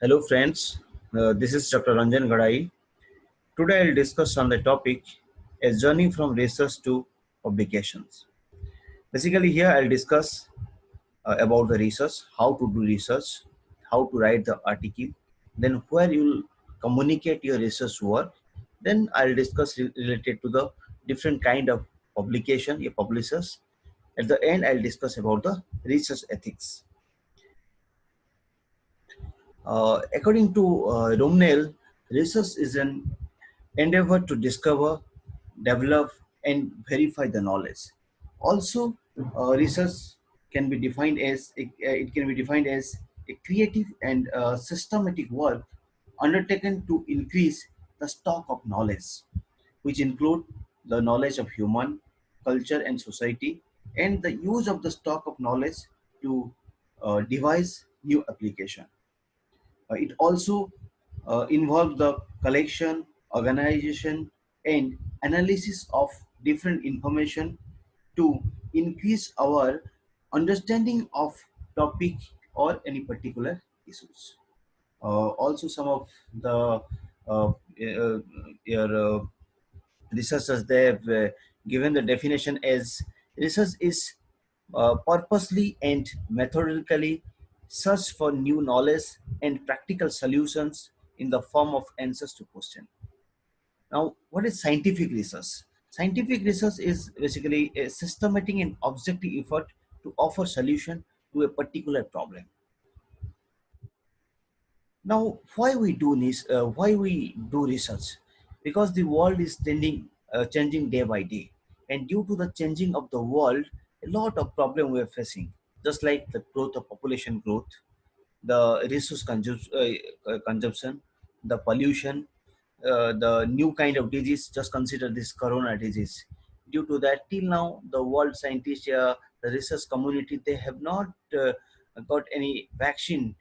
Hello friends, this is Dr. Ranjan Gadai. Today I'll discuss on the topic a journey from research to publications. Basically here I'll discuss about the research, how to do research, how to write the article, then where you'll communicate your research work, then I'll discuss related to the different kind of publication, your publishers. At the end I'll discuss about the research ethics. According to Romnell, research is an endeavor to discover, develop, and verify the knowledge. Also, research can be defined as it can be defined as a creative and systematic work undertaken to increase the stock of knowledge, which include the knowledge of human culture and society, and the use of the stock of knowledge to devise new application. It also involves the collection, organization, and analysis of different information to increase our understanding of topic or any particular issues. Also, some of the your researchers they have given the definition as research is purposely and methodically search for new knowledge and practical solutions in the form of answers to questions. Now, what is scientific research? Scientific research is basically a systematic and objective effort to offer solution to a particular problem. Now, why we do this? Why we do research? Because the world is changing day by day, and due to the changing of the world, a lot of problem we are facing. Just like the growth of population growth, the consumption, the pollution, the new kind of disease. Just consider this corona disease. Due to that, till now, the world scientists, the research community, they have not got any vaccine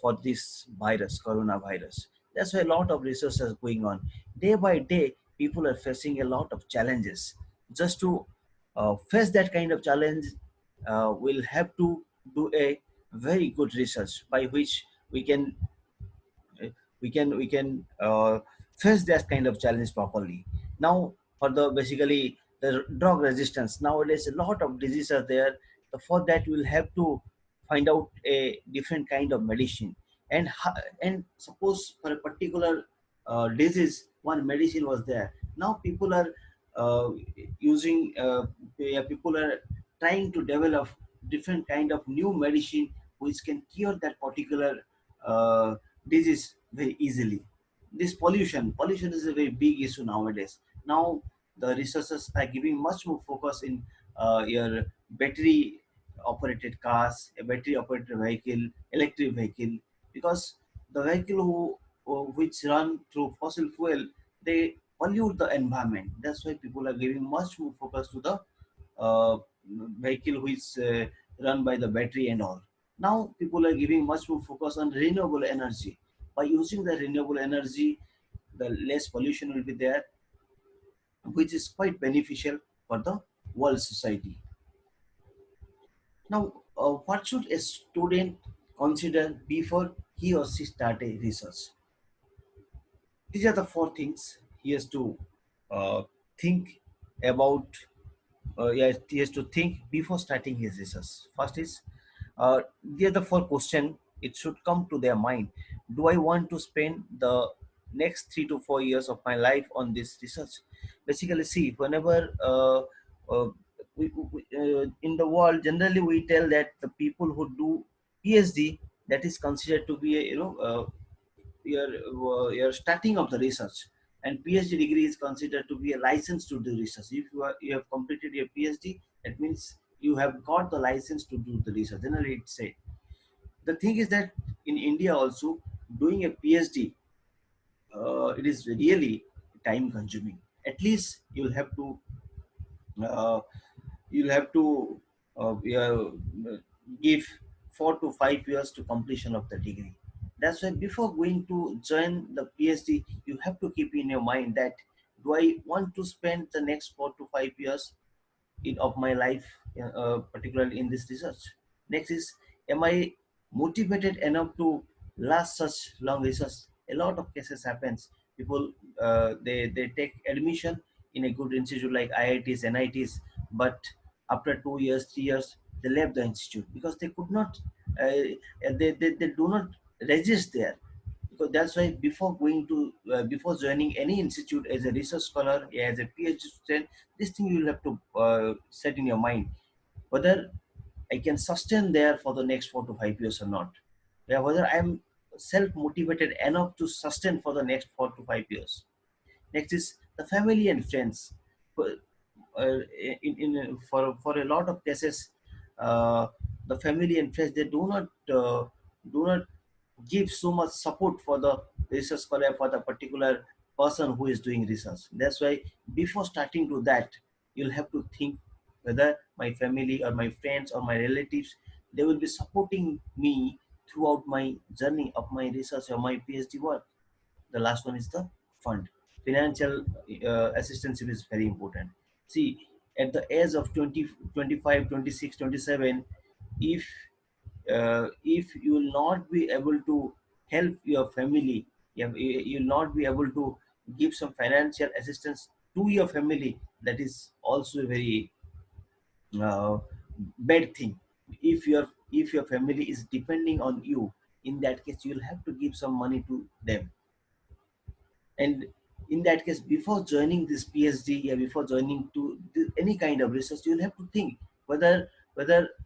for this virus, coronavirus. That's why a lot of research is going on. Day by day, people are facing a lot of challenges. Just to face that kind of challenge, we'll have to do a very good research by which we can face that kind of challenge properly. Now, for the basically the drug resistance, nowadays a lot of diseases are there. So for that, we will have to find out a different kind of medicine. And suppose for a particular disease, one medicine was there. Now people are uh, using. Yeah, people are trying to develop different kind of new medicine which can cure that particular disease very easily. This pollution is a very big issue nowadays. Now the researchers are giving much more focus in your battery operated cars, a battery operated vehicle, electric vehicle, because the vehicle which run through fossil fuel, they pollute the environment. That's why people are giving much more focus to the uh, vehicle which run by the battery and all. Now people are giving much more focus on renewable energy. By using the renewable energy, the less pollution will be there, which is quite beneficial for the world society. Now, what should a student consider before he or she start a research? These are the four things he has to think about. Yeah, he has to think before starting his research. First is the other four question. It should come to their mind. Do I want to spend the next 3 to 4 years of my life on this research? Basically, see, whenever in the world, generally we tell that the people who do PhD, that is considered to be a, your starting of the research, and PhD degree is considered to be a license to do research. If you have completed your PhD, that means you have got the license to do the research. Generally, it's said. The thing is that in India also, doing a PhD, it is really time consuming. At least uh, you'll have to yeah, give 4 to 5 years to completion of the degree. That's why before going to join the PhD, you have to keep in your mind that do I want to spend the next 4 to 5 years of my life, particularly in this research. Next is, am I motivated enough to last such long research, a lot of cases happens. People they take admission in a good institute like IITs, NITs, but after 2 years, 3 years, they left the institute because they could not. They do not resist there, because that's why before going to before joining any institute as a research scholar, as a PhD student, this thing you will have to set in your mind whether I can sustain there for the next 4 to 5 years or not. Yeah, whether I'm self motivated enough to sustain for the next 4 to 5 years. Next is the family and friends. For a lot of cases, uh, the family and friends, they do not give so much support for the research scholar, for the particular person who is doing research. That's why before starting to that, you'll have to think whether my family or my friends or my relatives, they will be supporting me throughout my journey of my research or my PhD work. The last one is the fund. Financial assistance is very important. See, at the age of 20, 25, 26, 27, if if you will not be able to help your family, you will not be able to give some financial assistance to your family, that is also a very uh, bad thing. If your family is depending on you, in that case you will have to give some money to them. And in that case, before joining this PhD, or before joining to any kind of research, you'll have to think whether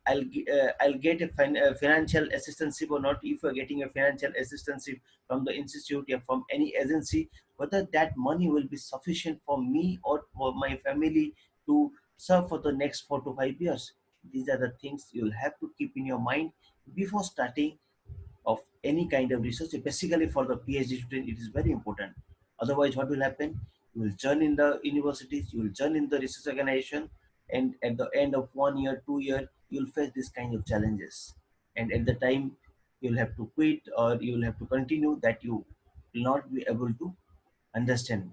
I'll get a financial assistance or not. If you're getting a financial assistance from the institute or from any agency, whether that money will be sufficient for me or for my family to serve for the next 4 to 5 years. These are the things you'll have to keep in your mind before starting of any kind of research. Basically, for the PhD student, it is very important. Otherwise, what will happen? You will join in the universities, you will join in the research organization, and at the end of 1 year, 2 year, you will face this kind of challenges. And at the time, you will have to quit or you will have to continue, that you will not be able to understand.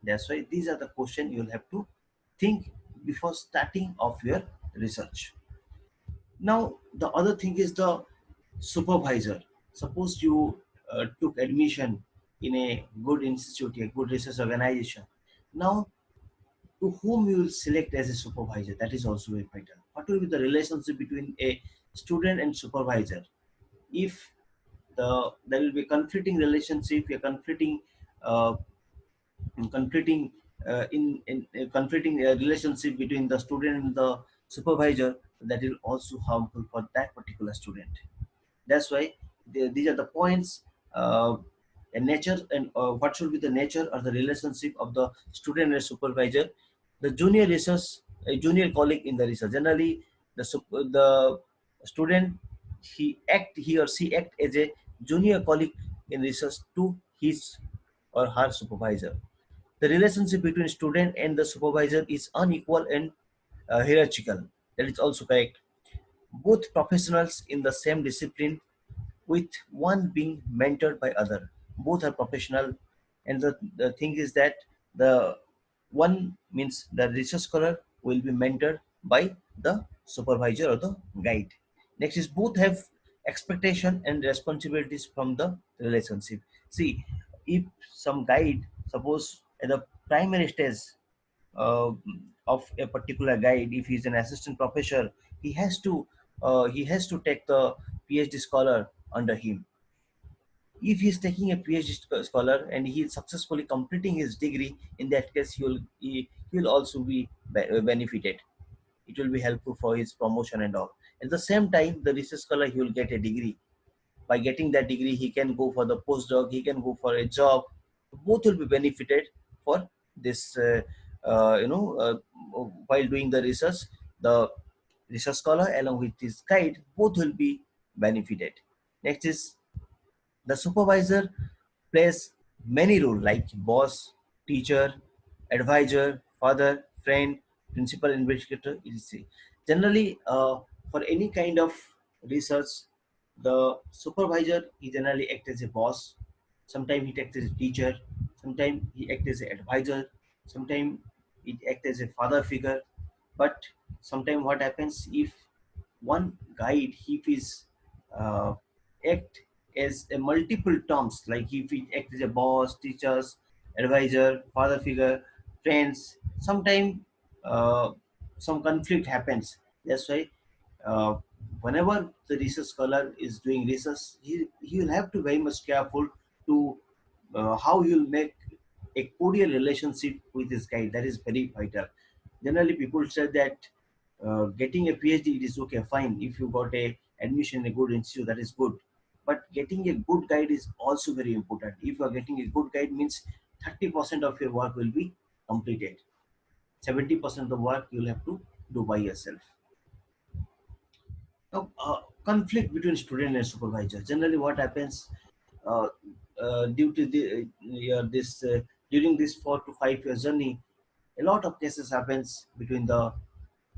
That's why these are the questions you will have to think before starting of your research. Now, the other thing is the supervisor. Suppose you took admission in a good institute, a good research organization. Now, to whom you will select as a supervisor, that is also very vital. What will be the relationship between a student and supervisor? If there will be conflicting relationship, a uh, conflicting conflicting relationship between the student and the supervisor, that will also harmful for that particular student. That's why these are the points. And nature, and what should be the nature or the relationship of the student and supervisor. The junior research, a junior colleague in the research, generally the student, he or she act as a junior colleague in research to his or her supervisor. The relationship between student and the supervisor is unequal and hierarchical. That is also correct. Both professionals in the same discipline, with one being mentored by other. Both are professional, and the thing is that the one means the research scholar will be mentored by the supervisor or the guide. Next is both have expectation and responsibilities from the relationship. See, if some guide, suppose at the primary stage uh, of a particular guide, if he's an assistant professor, he has to he has to take the PhD scholar under him. If he's taking a PhD scholar and he is successfully completing his degree, in that case he will also be benefited. It will be helpful for his promotion and all. At the same time, the research scholar, he will get a degree. By getting that degree, he can go for the postdoc, he can go for a job. Both will be benefited for this while doing the research. The research scholar along with his guide, both will be benefited. Next is the supervisor plays many roles like boss, teacher, advisor, father, friend, principal investigator, etc. Generally, for any kind of research, the supervisor, he generally acts as a boss. Sometimes he acts as a teacher. Sometimes he acts as an advisor. Sometimes he acts as a father figure. But sometimes what happens, if one guide, if is uh, act as a multiple terms, like if we act as a boss, teachers, advisor, father figure, friends. Sometimes uh, some conflict happens. That's why uh, whenever the research scholar is doing research, he will have to very much careful to how he'll make a cordial relationship with his guide. That is very vital. Generally, people say that getting a PhD, it is okay, fine. If you got a admission in a good institute, that is good. But getting a good guide is also very important. If you are getting a good guide, means 30% of your work will be completed. 70% of the work you'll have to do by yourself. Now, conflict between student and supervisor. Generally, what happens uh, due to this during this 4 to 5 year journey, a lot of cases happens between the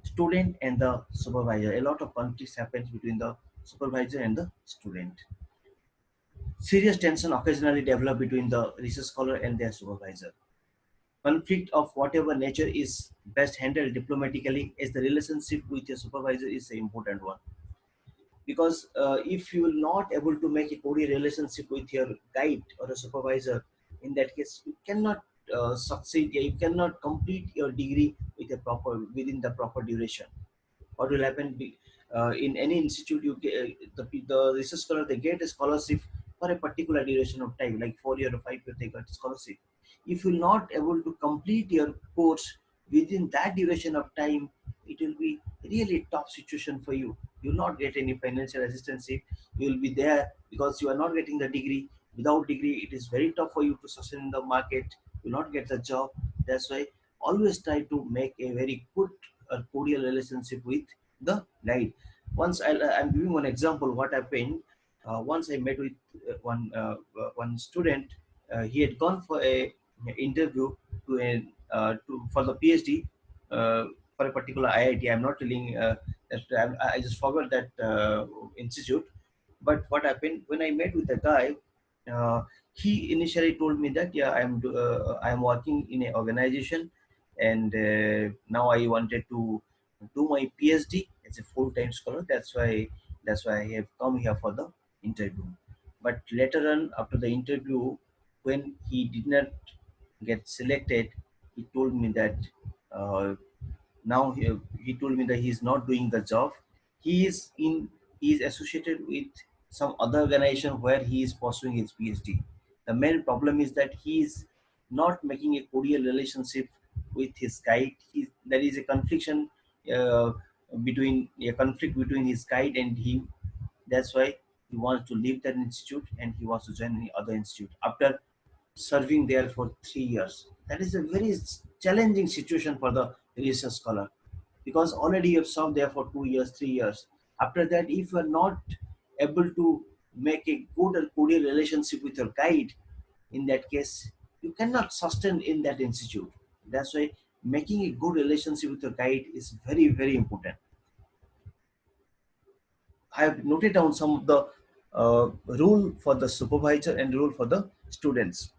student and the supervisor. A lot of conflicts happens between the supervisor and the student. Serious tension occasionally develop between the research scholar and their supervisor. Conflict of whatever nature is best handled diplomatically, as the relationship with your supervisor is an important one. Because if you will not able to make a cordial relationship with your guide or a supervisor, in that case you cannot succeed. You cannot complete your degree with a proper within the proper duration. What will happen in any institute, you get the research scholar, they get a scholarship for a particular duration of time, like 4 year or 5 year they got scholarship. If you're not able to complete your course within that duration of time, it will be really tough situation for you. You will not get any financial assistance. You will be there because you are not getting the degree. Without degree, it is very tough for you to sustain in the market. You will not get the job. That's why always try to make a very good cordial relationship with the guide. I'm giving one example. What happened? Once I met with one student. He had gone for a interview for the PhD for a particular IIT. I'm not telling that I just forgot that institute. But what happened when I met with the guy? Uh, he initially told me that, yeah, I'm working in an organization, and now I wanted to do my PhD as a full-time scholar. That's why I have come here for the interview. But later on, after the interview, when he did not get selected, he told me that uh, now he told me that he's not doing the job. He is associated with some other organization where he is pursuing his PhD. The main problem is that he is not making a cordial relationship with his guide. There is a uh, a conflict between his guide and him. That's why he wants to leave that institute and he wants to join any other institute after serving there for 3 years. That is a very challenging situation for the research scholar, because already you have served there for 2 years, 3 years. After that, if you are not able to make a good and cordial relationship with your guide, in that case, you cannot sustain in that institute. That's why making a good relationship with your guide is very, very important. I have noted down some of the rule for the supervisor and rule for the students.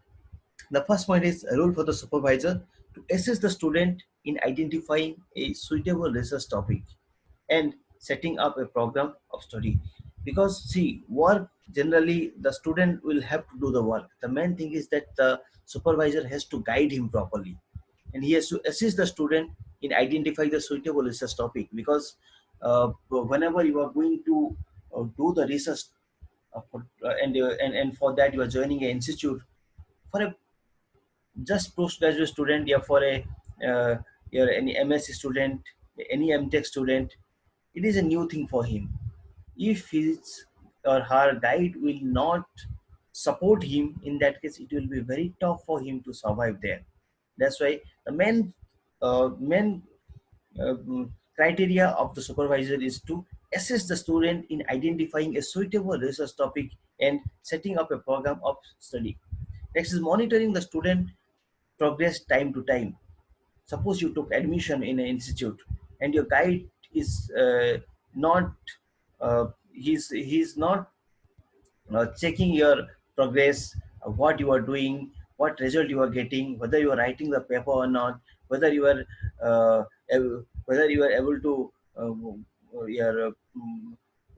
The first point is a rule for the supervisor to assist the student in identifying a suitable research topic and setting up a program of study. Because see, work generally the student will have to do the work. The main thing is that the supervisor has to guide him properly, and he has to assist the student in identifying the suitable research topic. Because whenever you are going to do the research and for that you are joining an institute for a just postgraduate student, yeah, for a uh, yeah, any MSc student, any MTech student, it is a new thing for him. If his or her guide will not support him, in that case, it will be very tough for him to survive there. That's why the main criteria of the supervisor is to assist the student in identifying a suitable research topic and setting up a program of study. Next is monitoring the student progress time to time. Suppose you took admission in an institute and your guide is not he's not checking your progress, what you are doing, what result you are getting, whether you are writing the paper or not, whether you are whether you are able to your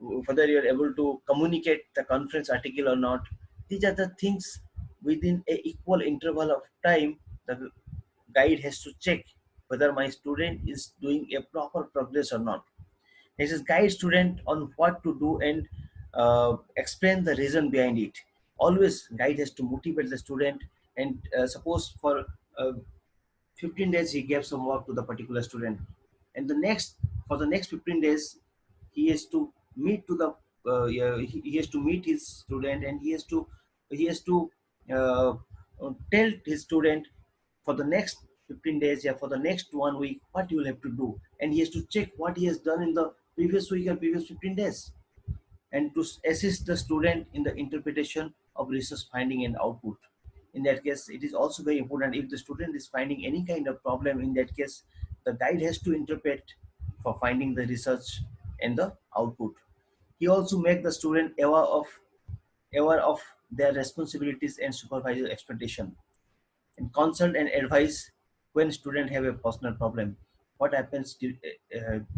whether you're able to communicate the conference article or not. These are the things within a equal interval of time. The guide has to check whether my student is doing a proper progress or not. This is guide student on what to do and explain the reason behind it. Always guide has to motivate the student, and suppose for uh, 15 days he gave some work to the particular student, and the next for the next 15 days he has to meet to the yeah, he has to meet his student, and he has to uh, tell his student for the next 15 days, yeah, for the next 1 week what you will have to do, and he has to check what he has done in the previous week or previous 15 days, and to assist the student in the interpretation of research finding and output. In that case, it is also very important, if the student is finding any kind of problem, in that case the guide has to interpret for finding the research and the output. He also make the student aware of their responsibilities and supervisor expectation, and consult and advise when students have a personal problem. What happens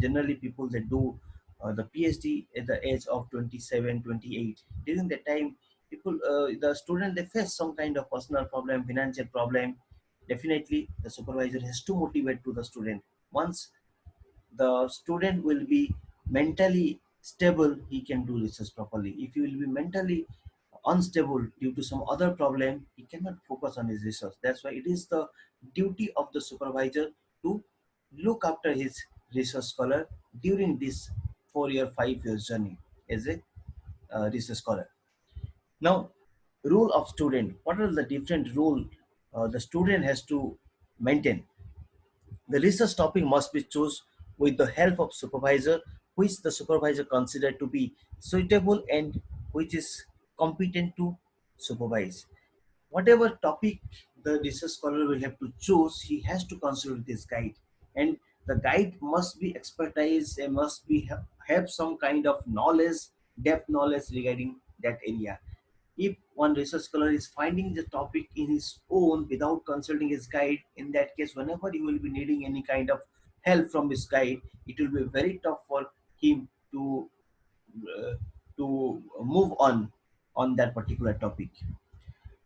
generally people that do the PhD at the age of 27, 28, during that time people the student they face some kind of personal problem, financial problem. Definitely the supervisor has to motivate to the student. Once the student will be mentally stable, he can do research properly. If he will be mentally unstable due to some other problem, he cannot focus on his research. That's why it is the duty of the supervisor to look after his research scholar during this 4 year 5 years journey as a research scholar. Now, rule of student, what are the different rule the student has to maintain? The research topic must be chosen with the help of supervisor, which the supervisor consider to be suitable and which is competent to supervise. Whatever topic the research scholar will have to choose, he has to consult this guide, and the guide must be expertise and must be have some kind of knowledge, depth knowledge regarding that area. If one research scholar is finding the topic in his own without consulting his guide, in that case, whenever he will be needing any kind of help from his guide, it will be very tough for him uh, to move on that particular topic.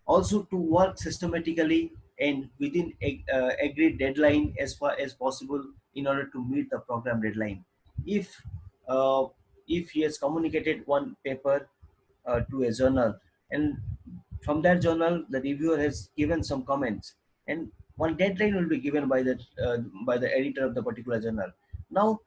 Also, to work systematically and within a agreed deadline as far as possible in order to meet the program deadline. If uh, if he has communicated one paper to a journal, and from that journal the reviewer has given some comments, and one deadline will be given by the editor of the particular journal. Now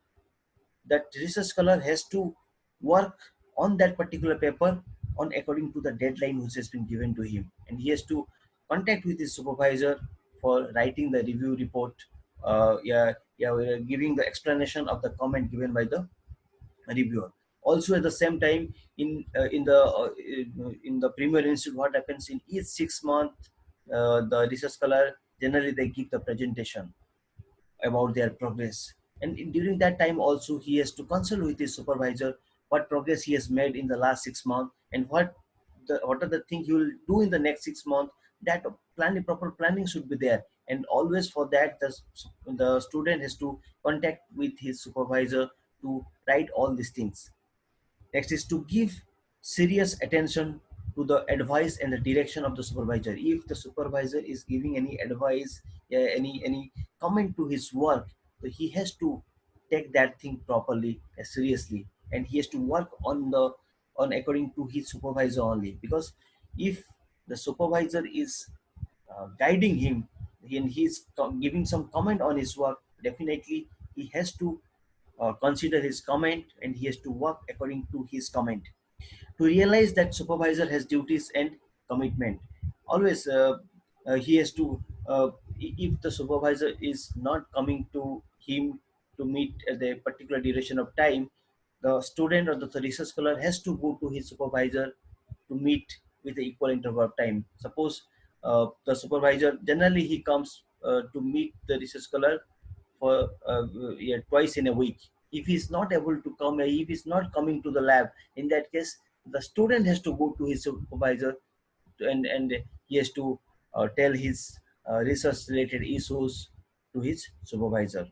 that research scholar has to work on that particular paper on according to the deadline which has been given to him, and he has to contact with his supervisor for writing the review report. Yeah, we're giving the explanation of the comment given by the reviewer. Also, at the same time, in the premier institute, what happens in each 6 month, the research scholar generally they give the presentation about their progress, and during that time also he has to consult with his supervisor what progress he has made in the last 6 months, and what are the things he will do in the next 6 months. That proper planning should be there, and always for that the student has to contact with his supervisor to write all these things. Next is to give serious attention to the advice and the direction of the supervisor. If the supervisor is giving any advice, any comment to his work, so he has to take that thing properly, seriously, and he has to work on according to his supervisor only. Because if the supervisor is guiding him and he's giving some comment on his work, definitely he has to consider his comment, and he has to work according to his comment. To realize that supervisor has duties and commitment, always he has to if the supervisor is not coming to him to meet at the particular duration of time, the student or the research scholar has to go to his supervisor to meet with the equal interval of time. Suppose the supervisor generally he comes to meet the research scholar for yeah, twice in a week. If he's not able to come, if he's not coming to the lab, in that case the student has to go to his supervisor, and he has to tell his research related issues to his supervisor,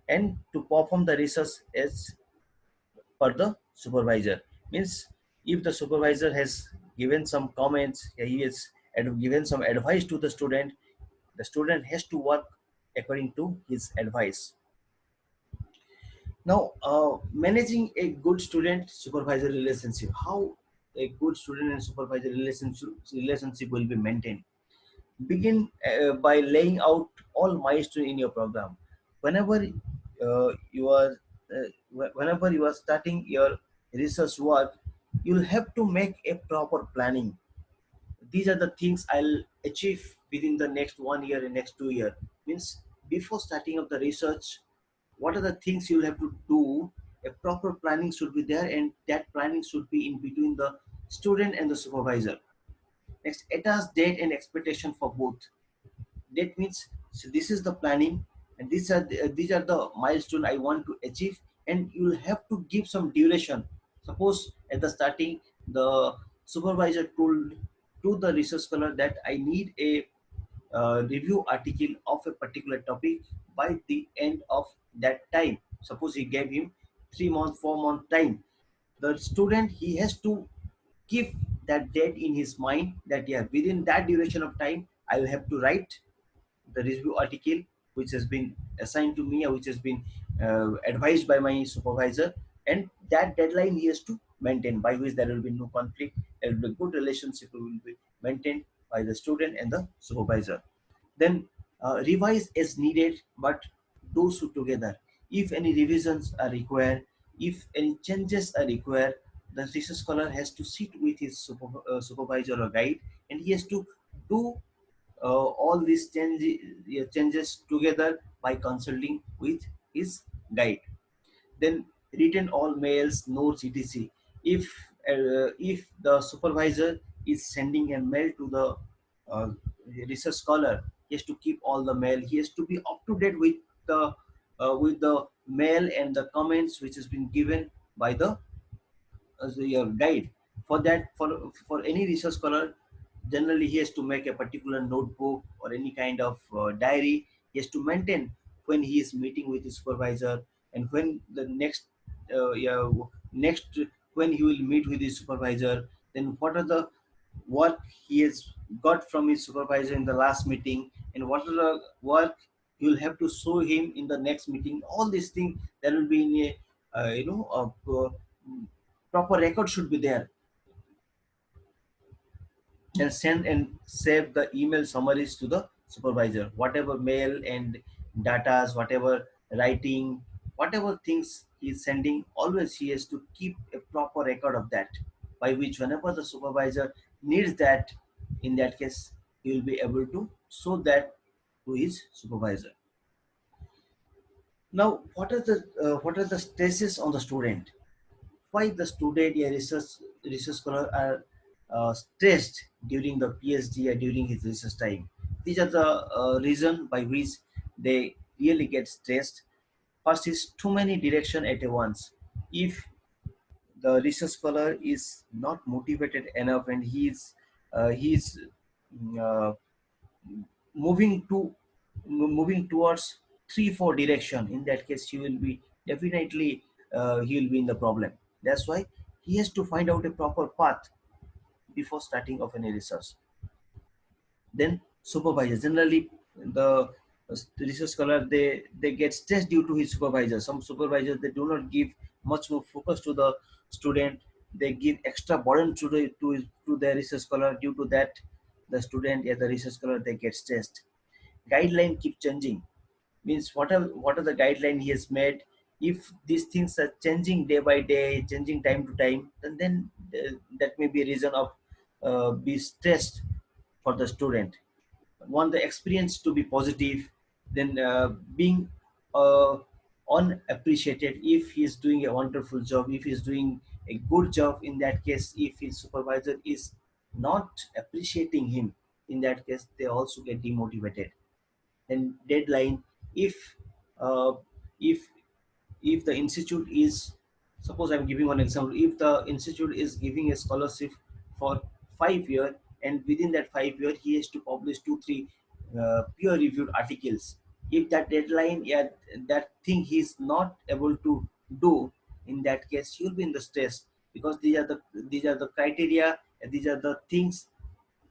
and to perform the research as per the supervisor. Means if the supervisor has given some comments, he has given some advice to the student has to work according to his advice. Now, managing a good student supervisor relationship, how a good student and supervisor relationship will be maintained. Begin by laying out all milestones in your program. Whenever you are whenever you are starting your research work, you'll have to make a proper planning. These are the things I'll achieve within the next 1 year and next 2 year. Means before starting of the research, what are the things you'll have to do? A proper planning should be there, and that planning should be in between the student and the supervisor. Next, ATAS date and expectation for both. That means, so this is the planning, and these are the milestone I want to achieve, and you'll have to give some duration. Suppose at the starting, the supervisor told to the research scholar that I need a review article of a particular topic by the end of that time. Suppose he gave him 3 month 4 month time. The student, he has to keep that date in his mind, that yeah, within that duration of time I will have to write the review article which has been assigned to me, or which has been advised by my supervisor, and that deadline he has to maintain, by which there will be no conflict, there will be good relationship will be maintained by the student and the supervisor. Then revise as needed, but do so together. If any revisions are required, if any changes are required, the research scholar has to sit with his supervisor or guide, and he has to do all these changes together by consulting with his guide. Then retain all mails, notes, etc. If the supervisor is sending a mail to the uh, research scholar, he has to keep all the mail. He has to be up to date with the mail and the comments which has been given by the as your guide. For that, for any research scholar, generally he has to make a particular notebook or any kind of diary. He has to maintain when he is meeting with his supervisor, and when the yeah, next when he will meet with his supervisor. Then what are the work he has got from his supervisor in the last meeting, and what are the work he will have to show him in the next meeting. All these things there will be in a proper record should be there. And send and save the email summaries to the supervisor, whatever mail and datas, whatever writing, whatever things he is sending, always he has to keep a proper record of that, by which whenever the supervisor needs that, in that case he will be able to show that to his supervisor. Now, what are the stresses on the student? Why the student, a research scholar are stressed during the PhD or during his research time? These are the reason by which they really get stressed. First is too many direction at once. If the research scholar is not motivated enough, and he is uh, moving to moving towards 3 4 direction, in that case he will be definitely he will be in the problem. That's why he has to find out a proper path before starting of any research. Then supervisor, generally the research scholar, they get stressed due to his supervisor. Some supervisors, they do not give much more focus to the student. They give extra burden to to the research scholar. Due to that, the student, yeah, the research scholar, they get stressed. Guideline keep changing. Means what are the guideline he has made? If these things are changing day by day, changing time to time, then that may be a reason of be stressed for the student. Want the experience to be positive. Then being uh, unappreciated. If he is doing a wonderful job, if he is doing a good job, in that case if his supervisor is not appreciating him, in that case they also get demotivated. Then deadline. If uh, if if the institute is, suppose I'm giving one example, if the institute is giving a scholarship for 5 year, and within that 5 year he has to publish 2 3 peer reviewed articles. If that deadline, that thing he is not able to do, in that case he will be in the stress. because these are the criteria, and these are the things.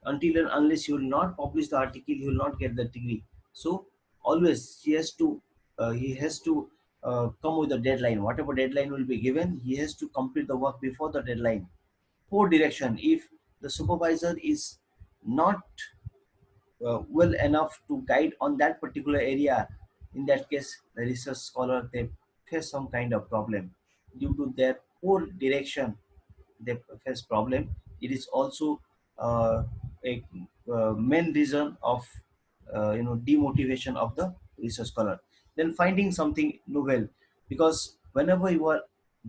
Until and unless you will not publish the article, you will not get the degree. So always he has to come with a deadline. Whatever deadline will be given, he has to complete the work before the deadline. Poor direction. If the supervisor is not well enough to guide on that particular area, in that case the research scholar, they face some kind of problem due to their poor direction. They face problem. It is also a main reason of demotivation of the research scholar. Then finding something novel, because whenever you are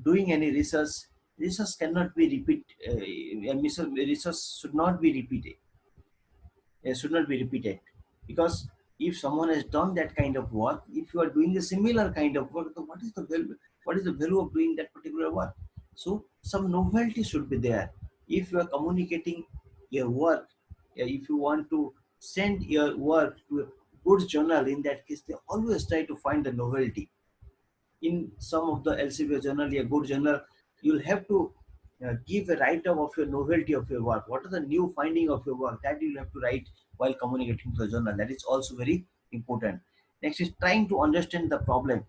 doing any research, research cannot be repeat. Research should not be repeated. It should not be repeated, because if someone has done that kind of work, if you are doing a similar kind of work, then what is the value of doing that particular work? So some novelty should be there. If you are communicating your work, if you want to send your work to a good journal, in that case they always try to find the novelty. In some of the Elsevier journal, a good journal, you'll have to give a write-up of your novelty of your work. What are the new finding of your work that you'll have to write while communicating to the journal? That is also very important. Next is trying to understand the problem.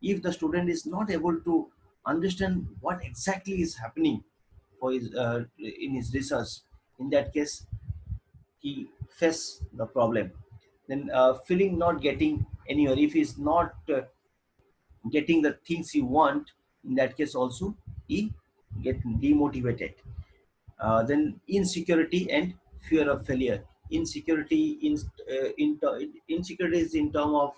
If the student is not able to understand what exactly is happening for his in his research, in that case he face the problem. Then feeling not getting anywhere, if he's not getting the things he want, in that case also he get demotivated. Then insecurity and fear of failure. Insecurity is in term of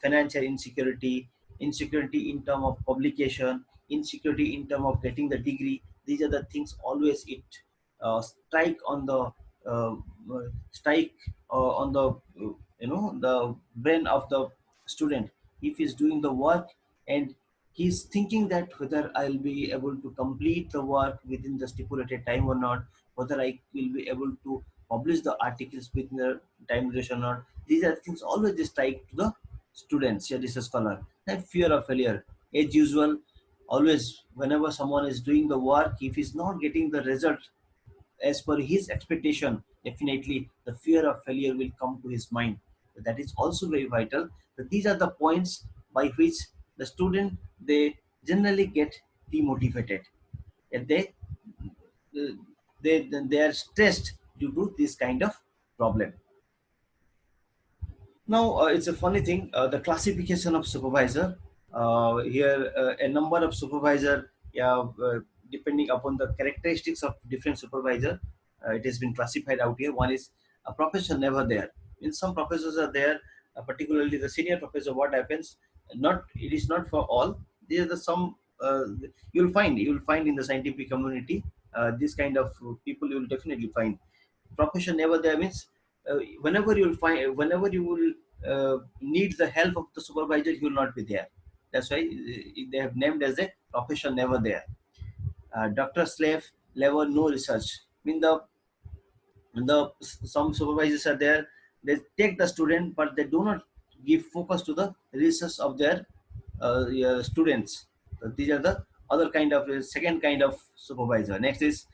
financial insecurity, insecurity in term of publication, insecurity in term of getting the degree. These are the things always it strike on the uh, strike on the the brain of the student. If he's doing the work and he's thinking that whether I'll be able to complete the work within the stipulated time or not, whether I will be able to publish the articles within the time duration or not. These are things always they strike to the students, yeah, this is scholar. And fear of failure. As usual, always whenever someone is doing the work, if he's not getting the result as per his expectation, definitely the fear of failure will come to his mind. That is also very vital. So these are the points by which the student, they generally get demotivated, and uh, they are stressed due to this kind of problem. Now, it's a funny thing, the classification of supervisor. Here, a number of supervisor, yeah, depending upon the characteristics of different supervisor, it has been classified out here. One is a professor never there. In some professors are there, particularly the senior professor. What happens? Not it is not for all. These are the some you'll find in the scientific community. This kind of people you will definitely find. Profession never there means whenever you will need the help of the supervisor, he will not be there. That's why they have named as a profession never there. Doctor slave level no research. Mean some supervisors are there, they take the student but they do not give focus to the research of their students. So these are the other kind of second kind of supervisor. Next is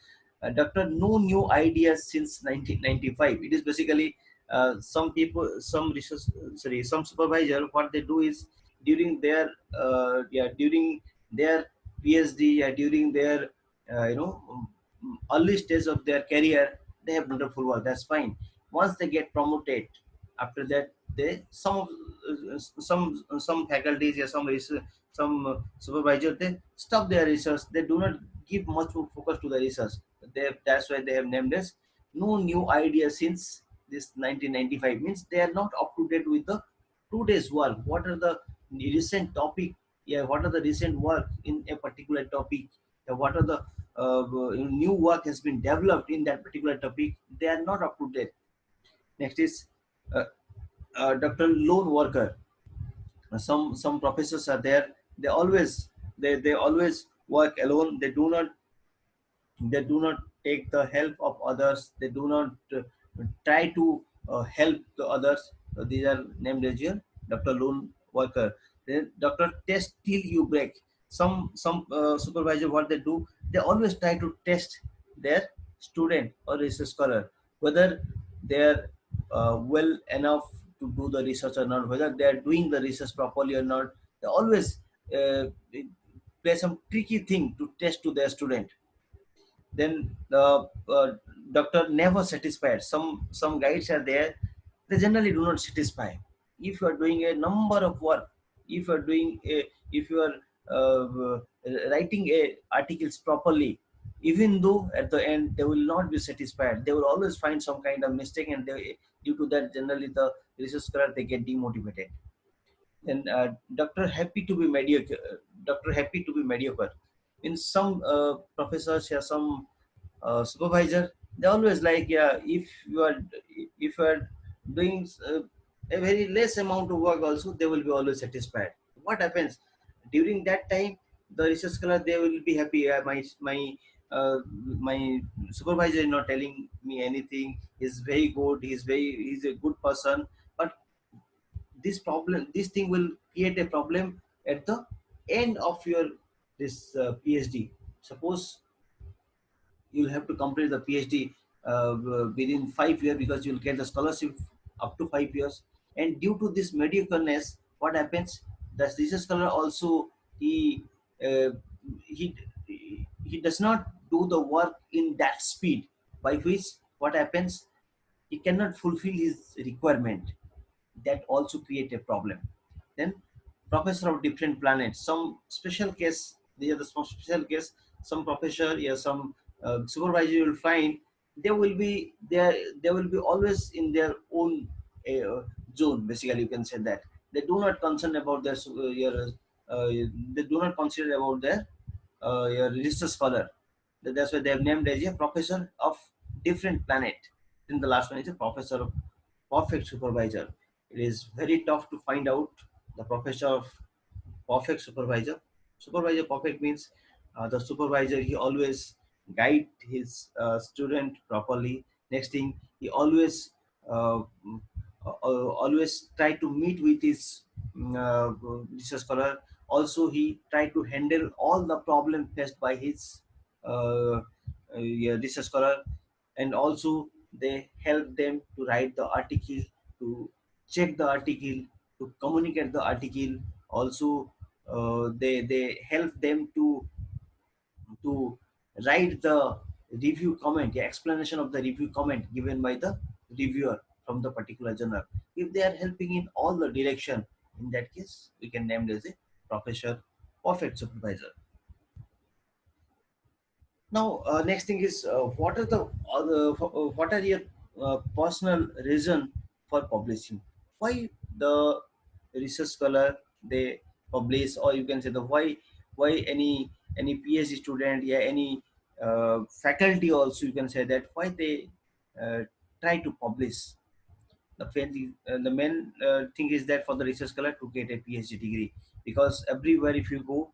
doctor no new ideas since 1995. It is basically some people, some research, sorry, some supervisor, what they do is during their during their PhD, during their early stage of their career, they have wonderful work. That's fine. Once they get promoted, after that, they some faculties, yeah, some supervisor, they stop their research. They do not give much more focus to the research. That's why they have named as no new idea since this 1995. Means they are not up to date with the today's work. What are the recent topic? Yeah, what are the recent work in a particular topic? Yeah, what are the new work has been developed in that particular topic? They are not up to date. Next is uh, Dr. Lone Worker. Some professors are there. They always work alone. They do not take the help of others. They do not try to help the others. So these are named as your Dr. Lone Worker. Then Dr. Test till you break. Some supervisor, what they do, they always try to test their student or research scholar whether they are well enough to do the research or not, whether they are doing the research properly or not. They always play some tricky thing to test to their student. Then the doctor never satisfied. Some guides are there, they generally do not satisfy. If you are doing a number of work, if you are doing a, if you are uh, writing a articles properly, even though at the end they will not be satisfied, they will always find some kind of mistake, and they, due to that, generally the research scholar they get demotivated. Then doctor happy to be mediocre, doctor happy to be mediocre. In some professors, yeah, some supervisor, they always like, yeah, if you are doing a very less amount of work also, they will be always satisfied. What happens during that time, the research scholar they will be happy, yeah, uh, my supervisor is not telling me anything, he's very good, he's a good person. But this thing will create a problem at the end of your this PhD. Suppose you'll have to complete the PhD within 5 years, because you'll get the scholarship up to 5 years. And due to this mediocreness, what happens? The research scholar also, uh, he he does not do the work in that speed, by which what happens? He cannot fulfill his requirement. That also create a problem. Then professor of different planets, some special case, they are the some special case. Some professor, yeah, some supervisor, you will find they will be there, they will be always in their own uh, zone, basically you can say that. They do not concern about their uh, they do not consider about their your register scholar. That's why they have named as a professor of different planet. Then the last one is a professor of perfect supervisor. It is very tough to find out the professor of perfect supervisor. Supervisor perfect means the supervisor, he always guide his student properly. Next thing, he always always try to meet with his research scholar. Also, he try to handle all the problem faced by his yeah, research scholar. And also they help them to write the article, to check the article, to communicate the article. Also they help them to write the review comment, the explanation of the review comment given by the reviewer from the particular journal. If they are helping in all the direction, in that case we can name it as a professor perfect supervisor. Now, next thing is, what are the what are your personal reason for publishing? Why the research scholar they publish, or you can say the why any PhD student, yeah, any faculty also, you can say that why they uh, try to publish. The main thing is that for the research scholar to get a PhD degree, because everywhere if you go,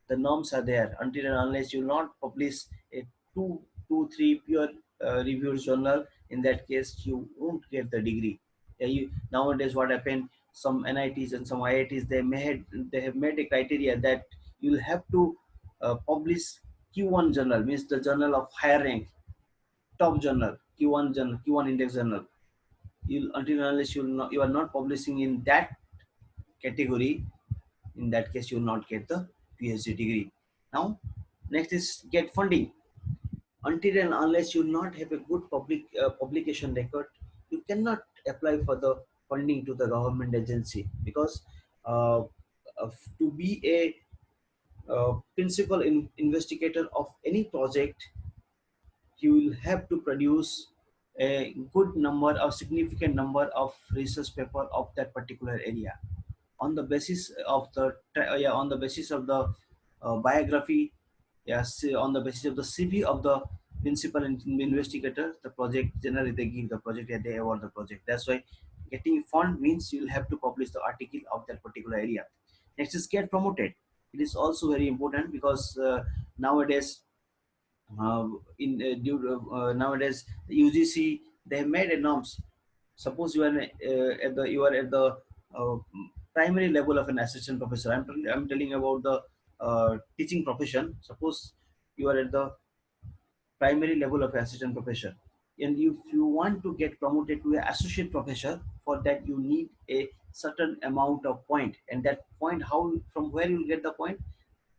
the norms are there. Until and unless you not publish a two three pure reviewed journal, in that case you won't get the degree. Yeah, nowadays what happened? Some NITs and some IITs, they have made a criteria that you'll have to publish Q1 journal, means the journal of higher rank, top journal, Q1 journal, Q1 index journal. You, until and unless you are not publishing in that category, in that case you will not get the PhD degree. Now, next is get funding. Until and unless you not have a good publication record, you cannot apply for the funding to the government agency, because uh, to be a principal investigator of any project, you will have to produce a good number or significant number of research paper of that particular area. On the basis of the yeah, on the basis of the biography, yes, on the basis of the CV of the principal investigator, the project generally they give the project, and they award the project. That's why getting fund means you'll have to publish the article of that particular area. Next is get promoted. It is also very important, because nowadays nowadays the UGC, they have made a norms. Suppose you are you are at the uh, primary level of an assistant professor. I'm telling about the teaching profession. Suppose you are at the primary level of assistant professor, and if you want to get promoted to an associate professor, for that you need a certain amount of point. And that point, how, from where you will get the point?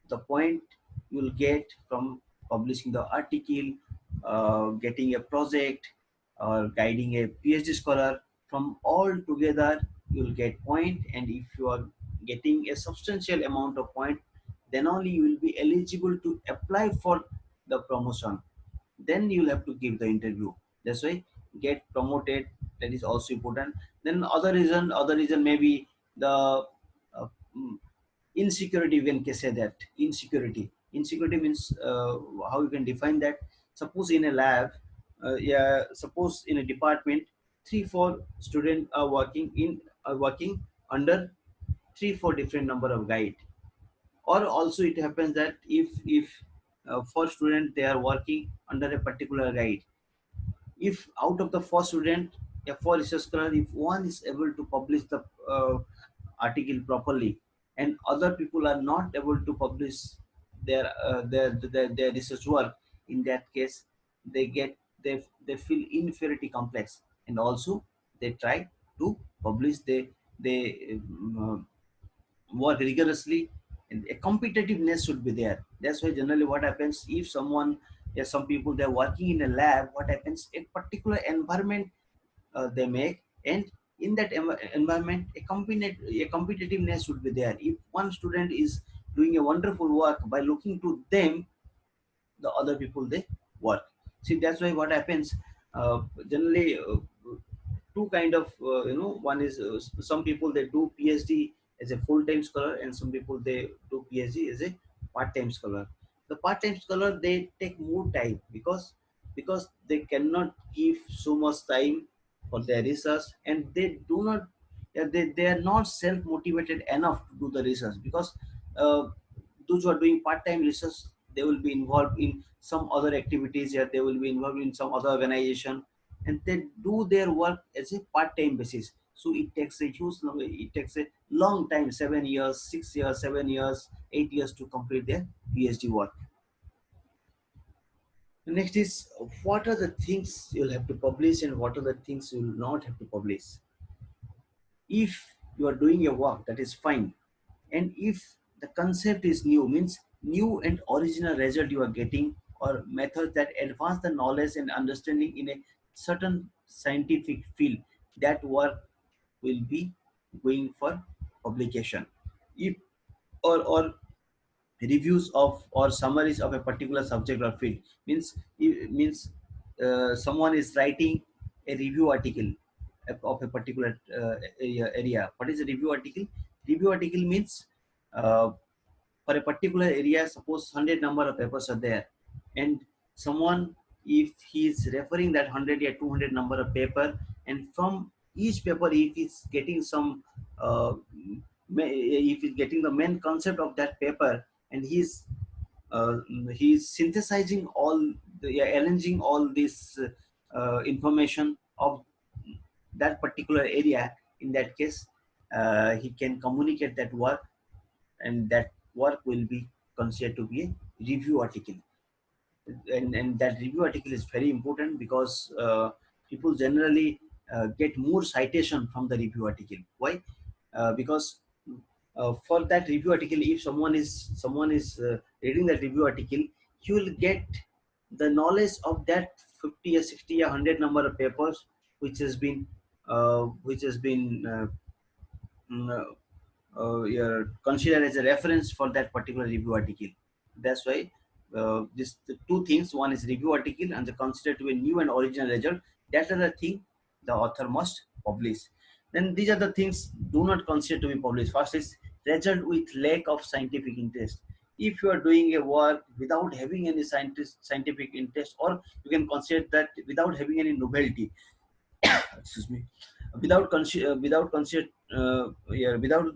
The point you will get from publishing the article, getting a project, or guiding a PhD scholar. From all together you will get point, and if you are getting a substantial amount of point, then only you will be eligible to apply for the promotion. Then you'll have to give the interview. That's why get promoted, that is also important. Then other reason maybe the uh, mm, insecurity, we can say that. Insecurity means, how you can define that. Suppose in a lab, yeah, suppose in a department, 3 4 students are working under 3 4 different number of guide. Or also it happens that if for student they are working under a particular guide, if out of the four student, a four research scholar, if one is able to publish the article properly, and other people are not able to publish their research work, in that case they get, they feel inferiority complex, and also they try to publish, they work rigorously, and a competitiveness should be there. That's why generally what happens, if someone, yeah, some people they're working in a lab, what happens, a particular environment they make, and in that environment a competitiveness should be there. If one student is doing a wonderful work, by looking to them, the other people they work. See, that's why what happens, generally, two kind of, one is, some people they do PhD as a full-time scholar, and some people they do PhD as a part-time scholar. The part-time scholar they take more time, because they cannot give so much time for their research, and they do not, yeah, they are not self-motivated enough to do the research, because uh, those who are doing part-time research, they will be involved in some other activities, yeah, they will be involved in some other organization, and they do their work as a part-time basis. So it takes a long time, 7 years, 6 years, 7 years, 8 years to complete their PhD work. The next is, what are the things you'll have to publish and what are the things you'll not have to publish. If you are doing your work, that is fine. And if the concept is new, means new and original result you are getting, or methods that advance the knowledge and understanding in a certain scientific field, that work will be going for publication. If, or reviews of or summaries of a particular subject or field, means someone is writing a review article of a particular area. What is a review article? Review article means, uh, for a particular area, suppose 100 number of papers are there, and someone, if he is referring that 100 or 200 number of paper, and from each paper if he's getting some, uh, if he's getting the main concept of that paper, and uh, he's synthesizing all yeah, arranging all this information of that particular area, in that case he can communicate that work, and that work will be considered to be a review article. And that review article is very important, because people generally get more citation from the review article. Why? Because for that review article, if someone is reading that review article, he will get the knowledge of that 50 or 60 or 100 number of papers, which has been mm, you're considered as a reference for that particular review article. That's why this the two things: one is review article, and the considered to be new and original result. That are the thing the author must publish. Then these are the things do not consider to be published. First is result with lack of scientific interest. If you are doing a work without having any scientific interest, or you can consider that without having any novelty, excuse me, without consider yeah, without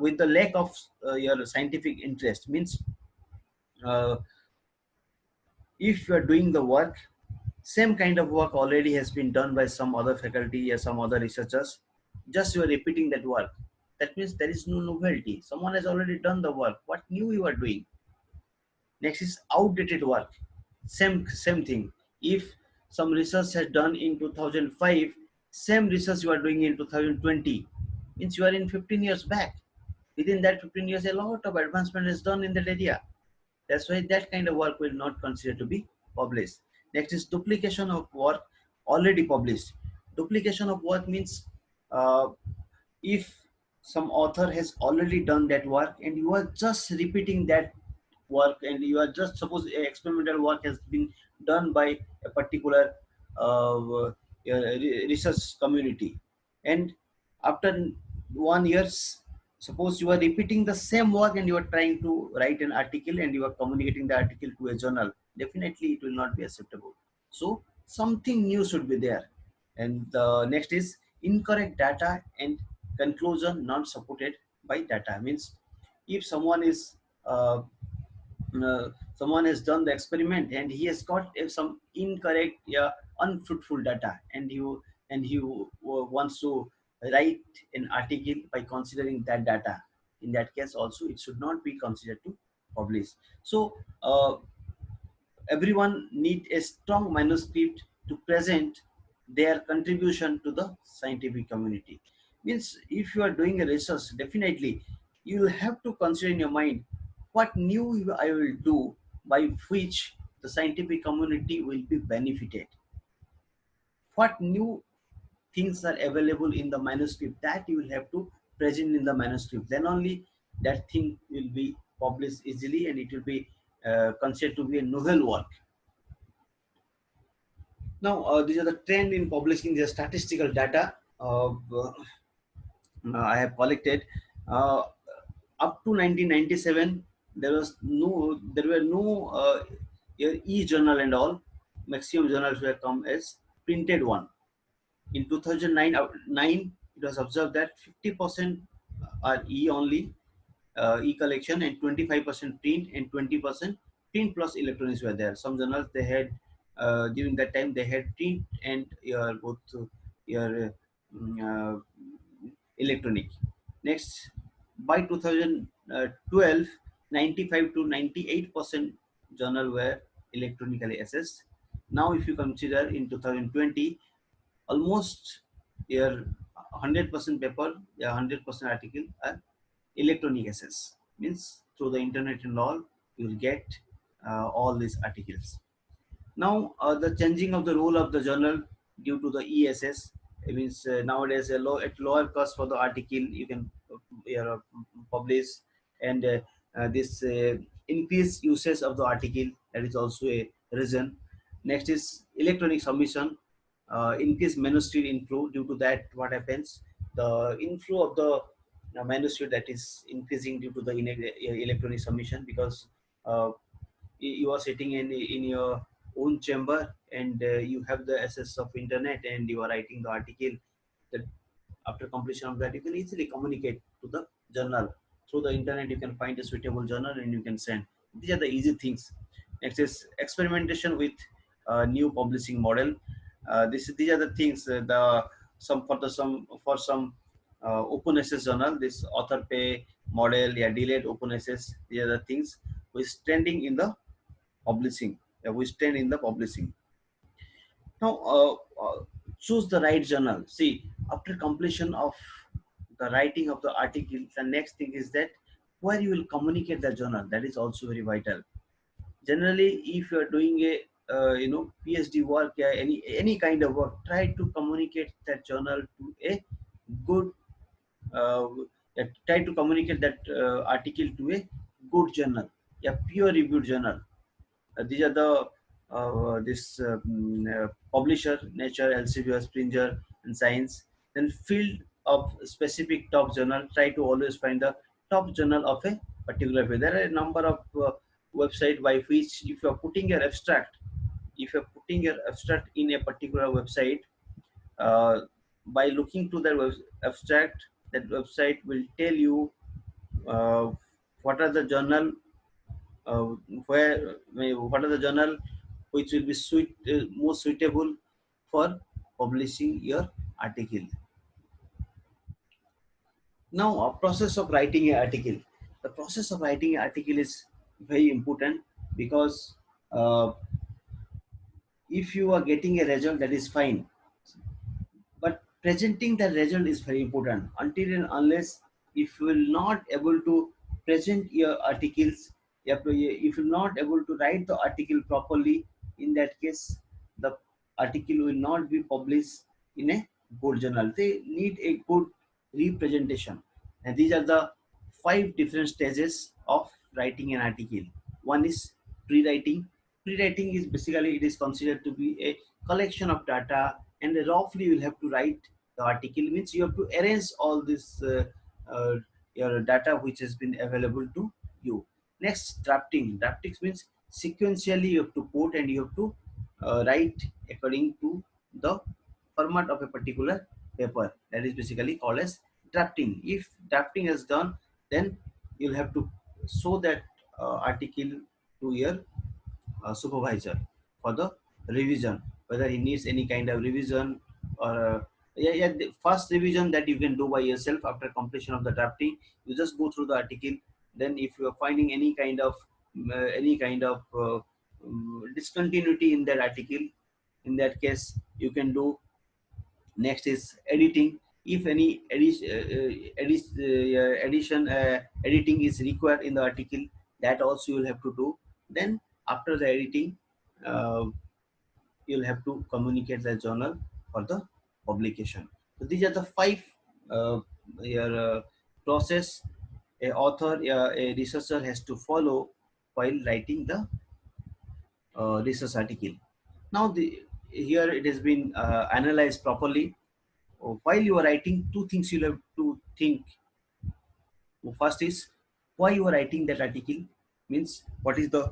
with the lack of your scientific interest, means uh, if you are doing the work, same kind of work already has been done by some other faculty or some other researchers, just you are repeating that work, that means there is no novelty. Someone has already done the work. What new you are doing? Next is outdated work. Same thing. If some research has done in 2005, same research you are doing in 2020, means you are in 15 years back. Within that 15 years, a lot of advancement is done in that area. That's why that kind of work will not consider to be published. Next is duplication of work already published. Duplication of work means uh, if some author has already done that work and you are just repeating that work, and you are just suppose experimental work has been done by a particular research community, and after 1 year, suppose you are repeating the same work and you are trying to write an article and you are communicating the article to a journal, definitely it will not be acceptable. So something new should be there. And the next is incorrect data and conclusion not supported by data. Means if uh, someone has done the experiment and he has got some incorrect, unfruitful data, and he wants to write an article by considering that data, in that case also it should not be considered to publish. So everyone need a strong manuscript to present their contribution to the scientific community. Means if you are doing a research, definitely you will have to consider in your mind what new I will do by which the scientific community will be benefited, what new things are available in the manuscript that you will have to present in the manuscript. Then only that thing will be published easily and it will be considered to be a novel work. Now, these are the trend in publishing the statistical data I have collected. Uh, Up to 1997, there were no e-journal and all. Maximum journals were come as printed one. In 2009, it was observed that 50% are e only, e-collection, and 25% print, and 20% print plus electronics were there. Some journals they had during that time they had print and your both your electronic. Next, by 2012, 95 to 98% journal were electronically assessed. Now, if you consider in 2020, almost your 100% paper, 100% article are electronic access. Means through the internet and all, you will get all these articles. Now, the changing of the role of the journal due to the ESS, it means nowadays at lower cost for the article you can publish, and this increased usage of the article, that is also a reason. Next is electronic submission, increased manuscript inflow. Due to that, what happens? The inflow of the manuscript that is increasing due to the electronic submission, because uh, you are sitting in your own chamber, and you have the access of internet and you are writing the article. That after completion of that, you can easily communicate to the journal through the internet. You can find a suitable journal and you can send. These are the easy things. Next is experimentation with new publishing model. These are the things, the some for the some open access journal, this author pay model, yeah, delayed open access. These are the things which is trending in the publishing. We stand in the publishing. Now, choose the right journal. See, after completion of the writing of the article, the next thing is that where you will communicate the journal. That is also very vital. Generally, if you are doing a PhD work, yeah, any kind of work, try to communicate that journal to a good. Uh, Try to communicate that article to a good journal, a peer reviewed journal. These are the this publisher: Nature, Elsevier, Springer, and Science. Then field of specific top journal. Try to always find the top journal of a particular field. There are a number of website by which, if you are putting your abstract, in a particular website, uh, by looking to that abstract, that website will tell you uh, what are the journal, uh, what are the journal which will be most suitable for publishing your article. Now, a process of writing an article. The process of writing an article is very important. because uh, if you are getting a result, that is fine, but presenting the result is very important. Until and unless if you will not able to present your articles, if you're not able to write the article properly, in that case the article will not be published in a good journal. They need a good representation, and these are the five different stages of writing an article. One is pre-writing. Pre-writing is basically, it is considered to be a collection of data, and roughly you will have to write the article, means you have to arrange all this uh, your data which has been available to you. Next, drafting. Drafting means sequentially you have to put, and you have to write according to the format of a particular paper. That is basically called as drafting. If drafting is done, then you'll have to show that article to your supervisor for the revision, whether he needs any kind of revision, or yeah, the first revision that you can do by yourself after completion of the drafting. You just go through the article. Then if you are finding any kind of discontinuity in that article, in that case you can do. Next is editing. If any addition editing is required in the article, that also you'll have to do. Then after the editing, uh, you'll have to communicate the journal for the publication. So these are the five your process a author, a researcher has to follow while writing the research article. Now here it has been analyzed properly. While you are writing, two things you have to think. First is why you are writing that article, means what is the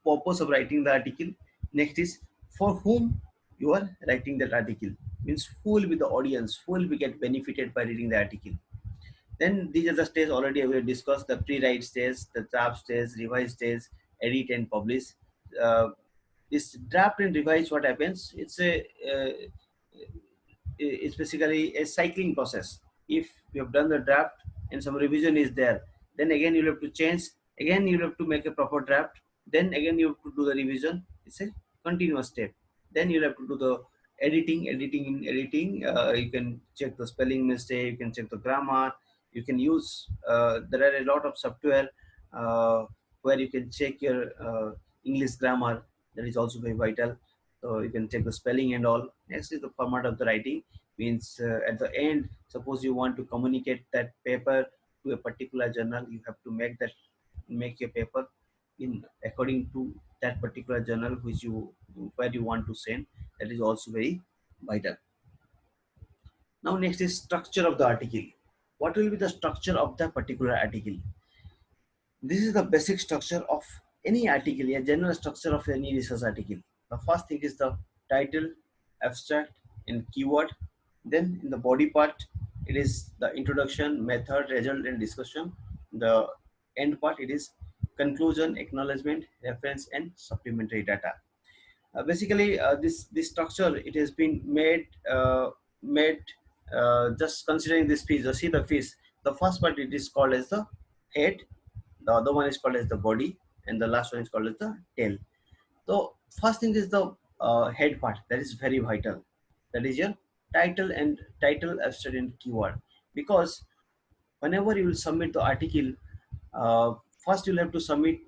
purpose of writing the article. Next is for whom you are writing that article, means who will be the audience, who will be get benefited by reading the article. Then these are the stages already we have discussed: the pre-write stage, the draft stage, revise stage, edit and publish. uh, this draft and revise, what happens, it's basically a cycling process. If you have done the draft and some revision is there, then again you'll have to change, again you'll have to make a proper draft, then again you have to do the revision. It's a continuous step. Then you'll have to do the editing. You can check the spelling mistake, you can check the grammar, you can use there are a lot of software uh, where you can check your English grammar. That is also very vital. So you can check the spelling and all. Next is the format of the writing, means at the end, suppose you want to communicate that paper to a particular journal, you have to make your paper in according to that particular journal which you where you want to send. That is also very vital. Now next is structure of the article. What will be the structure of the particular article? This is the basic structure of any article, a general structure of any research article. The first thing is the title, abstract, and keyword. Then in the body part, it is the introduction, method, result, and discussion. The end part, it is conclusion, acknowledgement, reference, and supplementary data. Basically, this structure, it has been made just considering this piece. You see the piece. The first part, it is called as the head, the other one is called as the body, and the last one is called as the tail. So first thing is the head part, that is very vital. That is your title, abstract, and keyword. Because whenever you will submit the article, uh, first you'll have to submit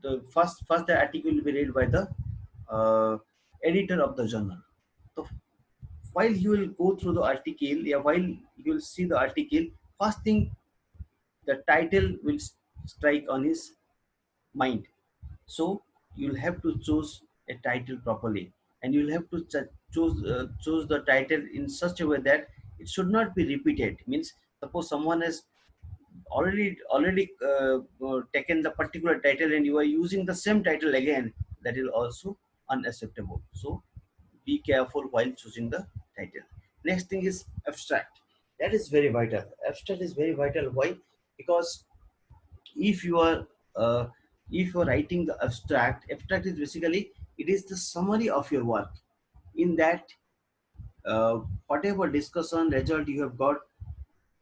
the first the article will be read by the uh, editor of the journal. So while you will go through the article, yeah, while you will see the article, first thing, the title will strike on his mind. So you'll have to choose a title properly, and you'll have to choose the title in such a way that it should not be repeated. Means suppose someone has already taken the particular title and you are using the same title again, that is also unacceptable. So be careful while choosing the title. Next thing is abstract. That is very vital. Abstract is very vital. Why? Because if you are uh, if you are writing the abstract is basically, it is the summary of your work. In that, whatever discussion result you have got,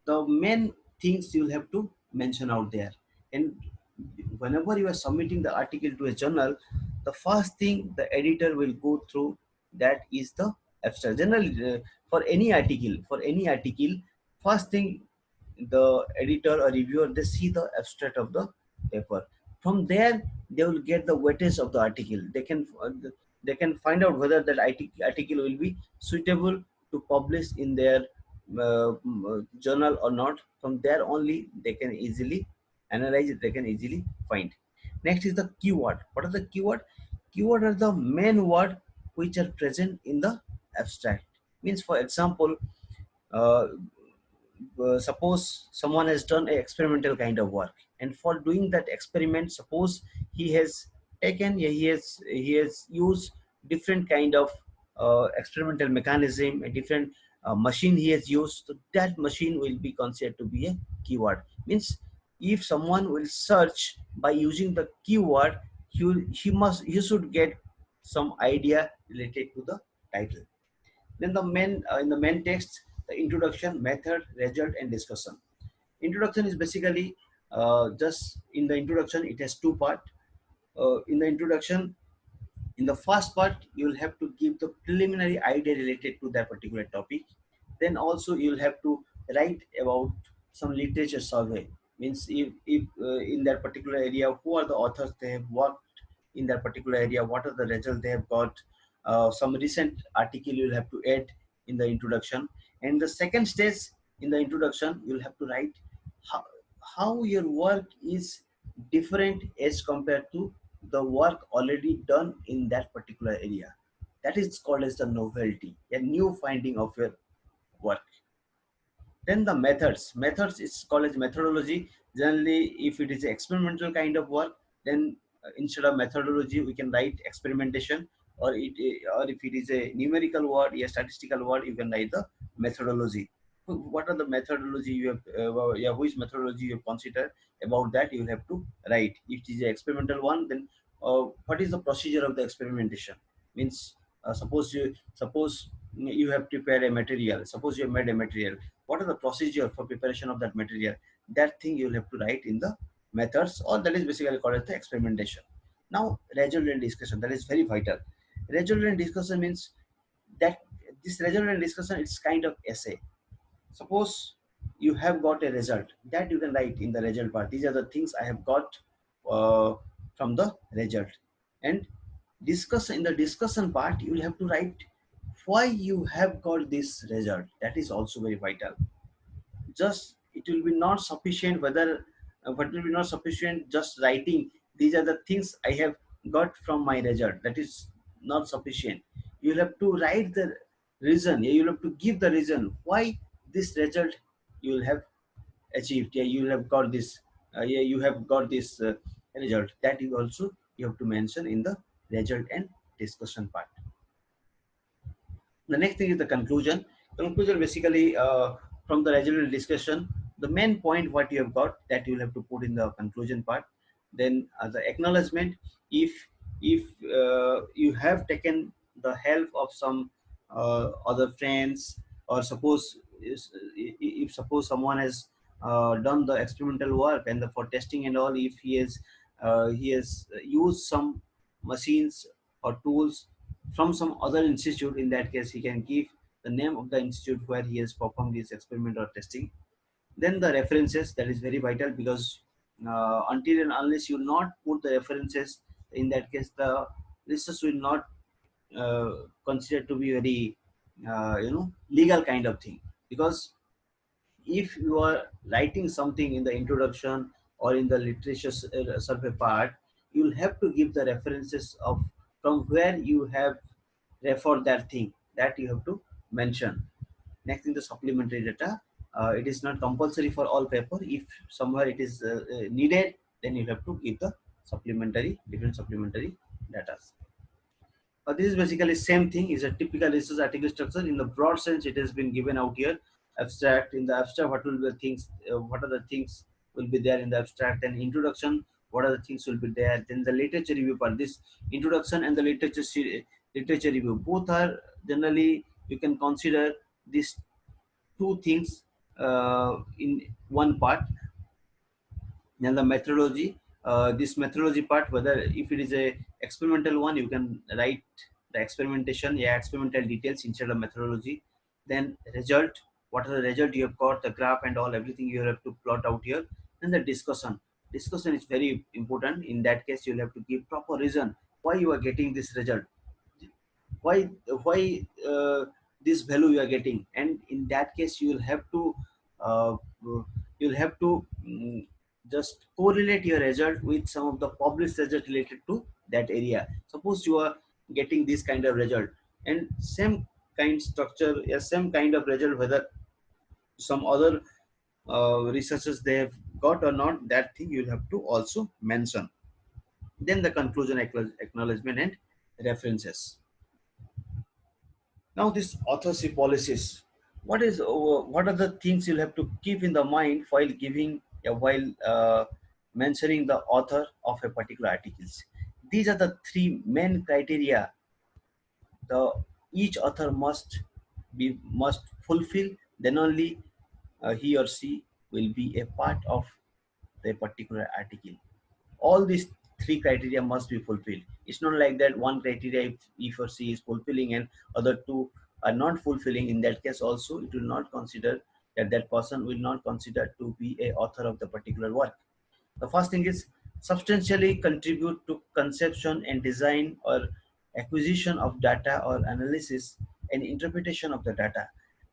the main things you'll have to mention out there. And whenever you are submitting the article to a journal, the first thing the editor will go through, that is the abstract. Generally, for any article, first thing the editor or reviewer, they see the abstract of the paper. From there, they will get the weightage of the article. They can find out whether that article will be suitable to publish in their journal or not. From there only they can easily analyze it, they can easily find. Next is the keyword. What are the keyword? Keyword are the main word which are present in the abstract. Means, for example, uh, suppose someone has done a experimental kind of work, and for doing that experiment, suppose he has he has used different kind of experimental mechanism, a different machine he has used. So that machine will be considered to be a keyword. Means, if someone will search by using the keyword, he should get some idea related to the title. Then the main in the main text, the introduction, method, result, and discussion. Introduction is basically just in the introduction. It has two part. In the introduction, in the first part, you will have to give the preliminary idea related to that particular topic. Then also you will have to write about some literature survey. Means, if in that particular area, who are the authors they have worked in that particular area, what are the results they have got. Some recent article you will have to add in the introduction. And the second stage, in the introduction, you will have to write how, how your work is different as compared to the work already done in that particular area. That is called as the novelty, a new finding of your work. Then the methods is called as methodology. Generally, if it is experimental kind of work, then instead of methodology we can write experimentation. Or if it is a numerical word, a statistical word, you can write the methodology. What are the methodology you have, yeah, which methodology you have considered, about that you have to write. If it is an experimental one, then what is the procedure of the experimentation. Means, suppose you have prepared a material, suppose you have made a material, what are the procedure for preparation of that material. That thing you will have to write in the methods, or that is basically called as the experimentation. Now, result and discussion, that is very vital. Result and discussion means that this result and discussion, it's kind of essay. Suppose you have got a result, that you can write in the result part. These are the things I have got uh, from the result. And discuss in the discussion part, you will have to write why you have got this result. That is also very vital. Just it will be not sufficient whether but it will be not sufficient just writing these are the things I have got from my result. That is not sufficient. You'll have to write the reason. Yeah, you'll have to give the reason why this result you will have achieved. Yeah, you will have got this. Yeah, you have got this result. That you also you have to mention in the result and discussion part. The next thing is the conclusion. Conclusion basically from the regional discussion, the main point what you have got, that you will have to put in the conclusion part. Then the acknowledgement. If you have taken the help of some other friends, or if suppose someone has done the experimental work and for testing and all, if he has used some machines or tools from some other institute, in that case he can give the name of the institute where he has performed his experiment or testing. Then the references, that is very vital, because until and unless you not put the references, in that case the research will not considered to be very legal kind of thing. Because if you are writing something in the introduction or in the literature survey part, you will have to give the references of from where you have referred that thing, that you have to mention. Next thing, the supplementary data. It is not compulsory for all paper. If somewhere it is needed, then you have to give the different supplementary data. This is basically same thing. Is a typical research article structure. In the broad sense, it has been given out here. Abstract. In the abstract, what will be the things? What are the things will be there in the abstract? And introduction. What are the things will be there? Then the literature review part. This introduction and the literature review, both are generally, you can consider these two things in one part. Then the methodology. this methodology part, whether if it is a experimental one, you can write the experimentation, yeah, experimental details instead of methodology. Then result, what are the result you have got, the graph and all, everything you have to plot out here. Then the discussion is very important. In that case, you'll have to give proper reason why you are getting this result, why this value you are getting. And in that case, uh, you'll have to just correlate your result with some of the published result related to that area. Suppose you are getting this kind of result, and same kind structure, yeah, same kind of result, whether some other researchers they have got or not, that thing you'll have to also mention. Then the conclusion, acknowledgement and references. Now, this authorship policies. What are the things you'll have to keep in the mind while giving, while mentioning the author of a particular articles? These are the three main criteria the each author must fulfill. Then only he or she will be a part of the particular article. All these three criteria must be fulfilled. It's not like that one criteria, if he or she is fulfilling and other two are not fulfilling, in that case also it will not consider, that person will not consider to be a author of the particular work. The first thing is substantially contribute to conception and design or acquisition of data or analysis and interpretation of the data.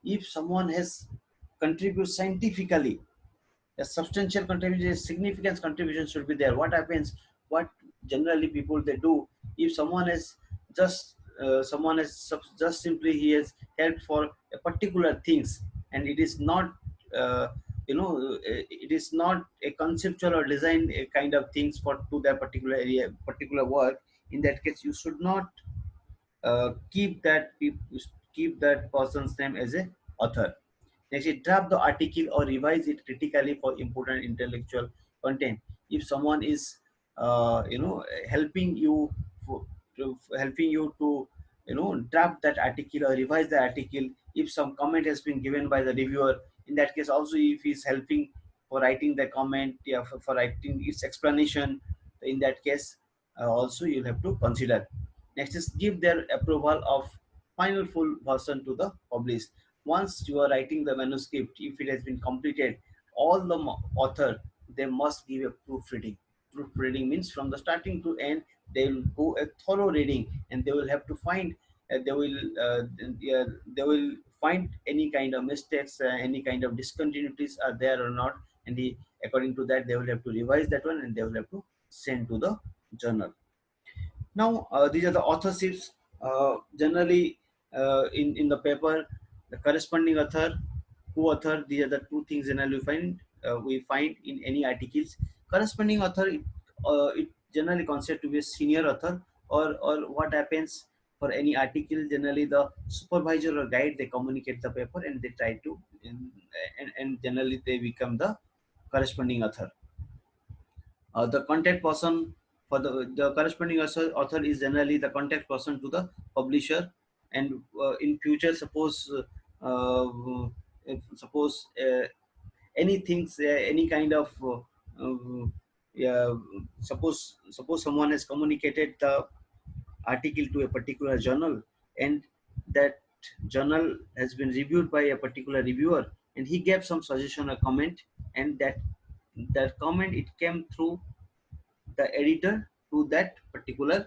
If someone has contributed scientifically, a substantial contribution, a significant contribution should be there. What happens, what generally people they do, if someone is just simply he has helped for a particular things, and it is not uh, it is not a conceptual or design a kind of things for to that particular area, particular work. In that case, you should not keep that person's name as a author. Next, draft the article or revise it critically for important intellectual content. If someone is, helping you helping you to, draft that article or revise the article, if some comment has been given by the reviewer, in that case also, if he's helping for writing the comment, yeah, for writing its explanation, in that case, also you'll have to consider. Next is give their approval of final full version to the published. Once you are writing the manuscript, if it has been completed, all the author they must give a proofreading. Proofreading means from the starting to end, they will go a thorough reading, and they will have to find, they will yeah, they will find any kind of mistakes, any kind of discontinuities are there or not, and according to that they will have to revise that one, and they will have to send to the journal. Now, these are the authorships. Generally, in the paper, the corresponding author, co-author. These are the two things generally we find in any articles. Corresponding author, it generally considered to be a senior author, or what happens for any article. Generally, the supervisor or guide they communicate the paper, and they try to, and generally they become the corresponding author. The contact person for the corresponding author is generally the contact person to the publisher. And in future, suppose anything, any kind of yeah, suppose someone has communicated the article to a particular journal, and that journal has been reviewed by a particular reviewer, and he gave some suggestion or comment, and that comment it came through the editor to that particular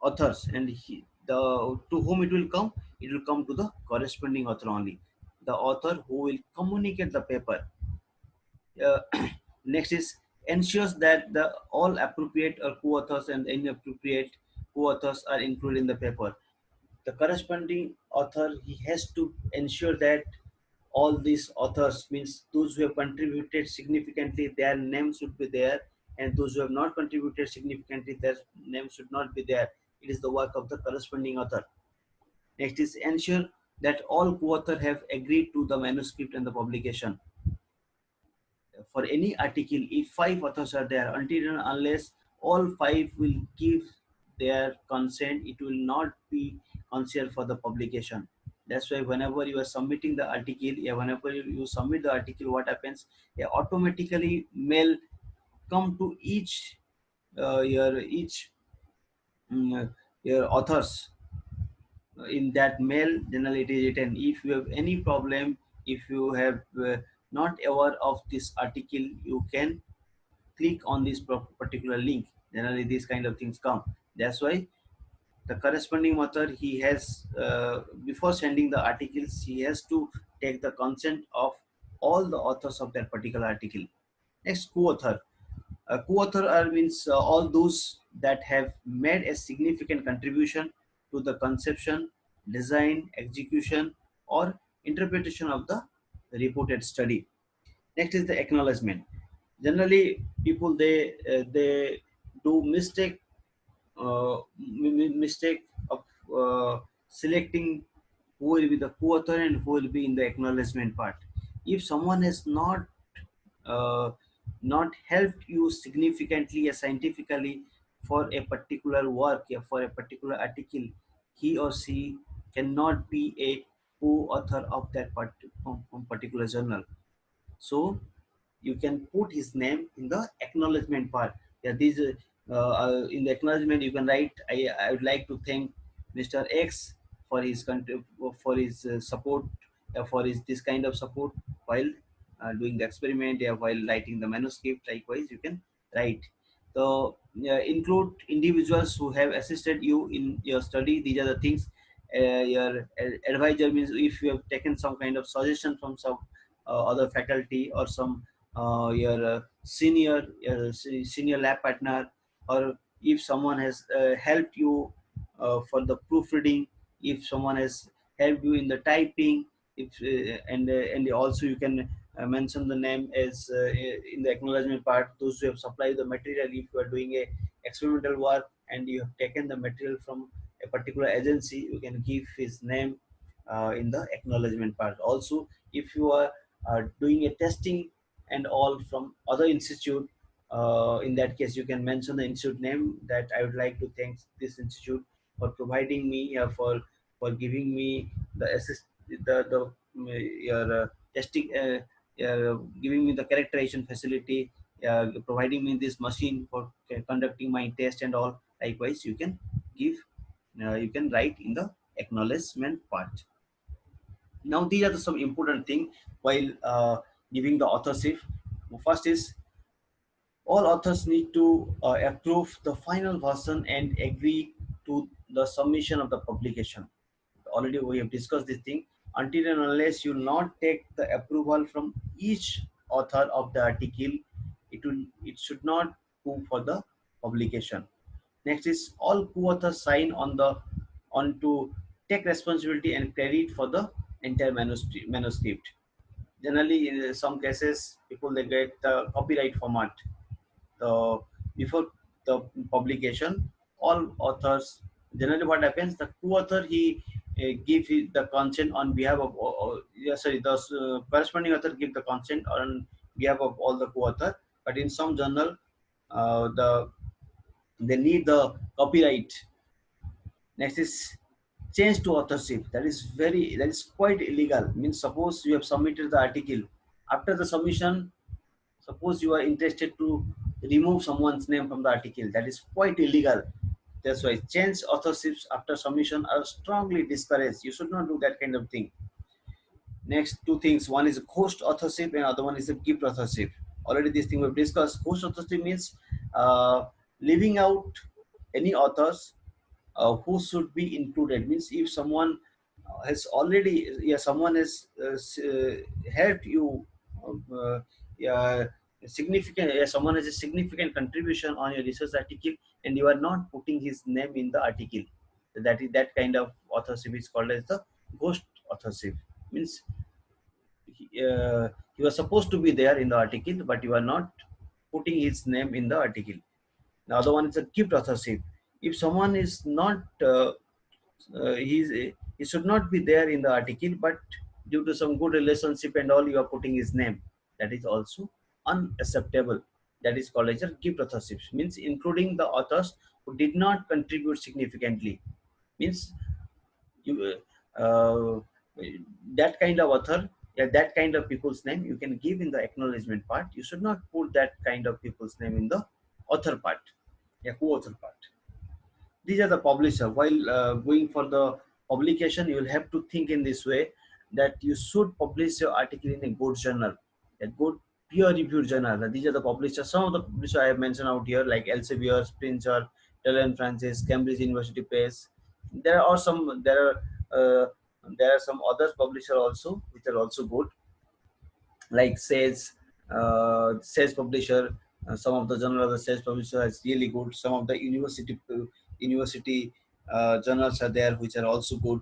authors, and the to whom it will come to the corresponding author only, the author who will communicate the paper. uh, Next is ensures that the all appropriate or co-authors and inappropriate co-authors are included in the paper. The corresponding author, he has to ensure that all these authors, means those who have contributed significantly, their names should be there, and those who have not contributed significantly, their names should not be there. It is the work of the corresponding author. Next is ensure that all co-authors have agreed to the manuscript and the publication. For any article, if five authors are there, until and unless all five will give their consent, it will not be considered for the publication. That's why whenever you are submitting the article, yeah, whenever you submit the article, what happens, yeah, automatically mail come to each each your authors in that mail. Generally it is written, if you have any problem, if you have not aware of this article, you can click on this particular link. Generally these kind of things come. That's why the corresponding author, he has before sending the articles, he has to take the consent of all the authors of that particular article. Next, co-author. Co-author means all those that have made a significant contribution to the conception, design, execution, or interpretation of the reported study. Next is the acknowledgement. Generally, people they do mistake of selecting who will be the co-author and who will be in the acknowledgement part. If someone has uh, not helped you significantly or scientifically for a particular work or for a particular article, he or she cannot be a co-author of that particular journal. So you can put his name in the acknowledgement part. Yeah, these in the acknowledgement you can write, I would like to thank Mr. X for his for his support, for his this kind of support while doing the experiment, while writing the manuscript. Likewise you can write. So include individuals who have assisted you in your study. These are the things. Your advisor means if you have taken some kind of suggestion from some other faculty, or some your senior lab partner, or if someone has helped you for the proofreading, if someone has helped you in the typing, if and also you can mention the name as in the acknowledgement part, those who have supplied the material. If you are doing a experimental work and you have taken the material from a particular agency, you can give his name in the acknowledgement part. Also, if you are doing a testing and all from other institute, in that case you can mention the institute name, that I would like to thank this institute for providing me for giving me the assist the your testing giving me the characterization facility, providing me this machine for conducting my test and all. Likewise you can give, you can write in the acknowledgement part. Now these are the some important thing while giving the authorship. First is, all authors need to approve the final version and agree to the submission of the publication. Already we have discussed this thing. Until and unless you not take the approval from each author of the article, it should not go for the publication. Next is, all co-authors sign on to take responsibility and credit for the entire manuscript. Generally, in some cases, people they get the copyright format. The before the publication, all authors, generally what happens, the co-author he give the consent on behalf of yeah, sorry, the corresponding author give the consent on behalf of all the co-author. But in some journal, they need the copyright. Next is, change to authorship. That is quite illegal. Means suppose you have submitted the article. After the submission, suppose you are interested to remove someone's name from the article. That is quite illegal. That's why change authorships after submission are strongly discouraged. You should not do that kind of thing. Next two things. One is host authorship and other one is a gift authorship. Already this thing we've discussed. Host authorship means leaving out any authors who should be included. Means if someone has already, yeah, someone has helped you, yeah, significant, yeah, someone has a significant contribution on your research article and you are not putting his name in the article, that is that kind of authorship is called as the ghost authorship. Means you are supposed to be there in the article but you are not putting his name in the article. The other one is a gift authorship. If someone is not he should not be there in the article, but due to some good relationship and all, you are putting his name. That is also unacceptable. That is called as a gift authorship. Means including the authors who did not contribute significantly. Means you that kind of author, yeah, that kind of people's name you can give in the acknowledgement part. You should not put that kind of people's name in the author part, yeah, co-author part. These are the publisher. While going for the publication, you will have to think in this way, that you should publish your article in a good journal, a good peer reviewed journal. These are the publishers. Some of the publishers I have mentioned out here, like Elsevier, Springer, Taylor and Francis, Cambridge University Press. There are some. Uh, there are some others publisher also which are also good, like Sage publisher. Some of the journal of the Sage publisher is really good. Some of the university journals are there which are also good.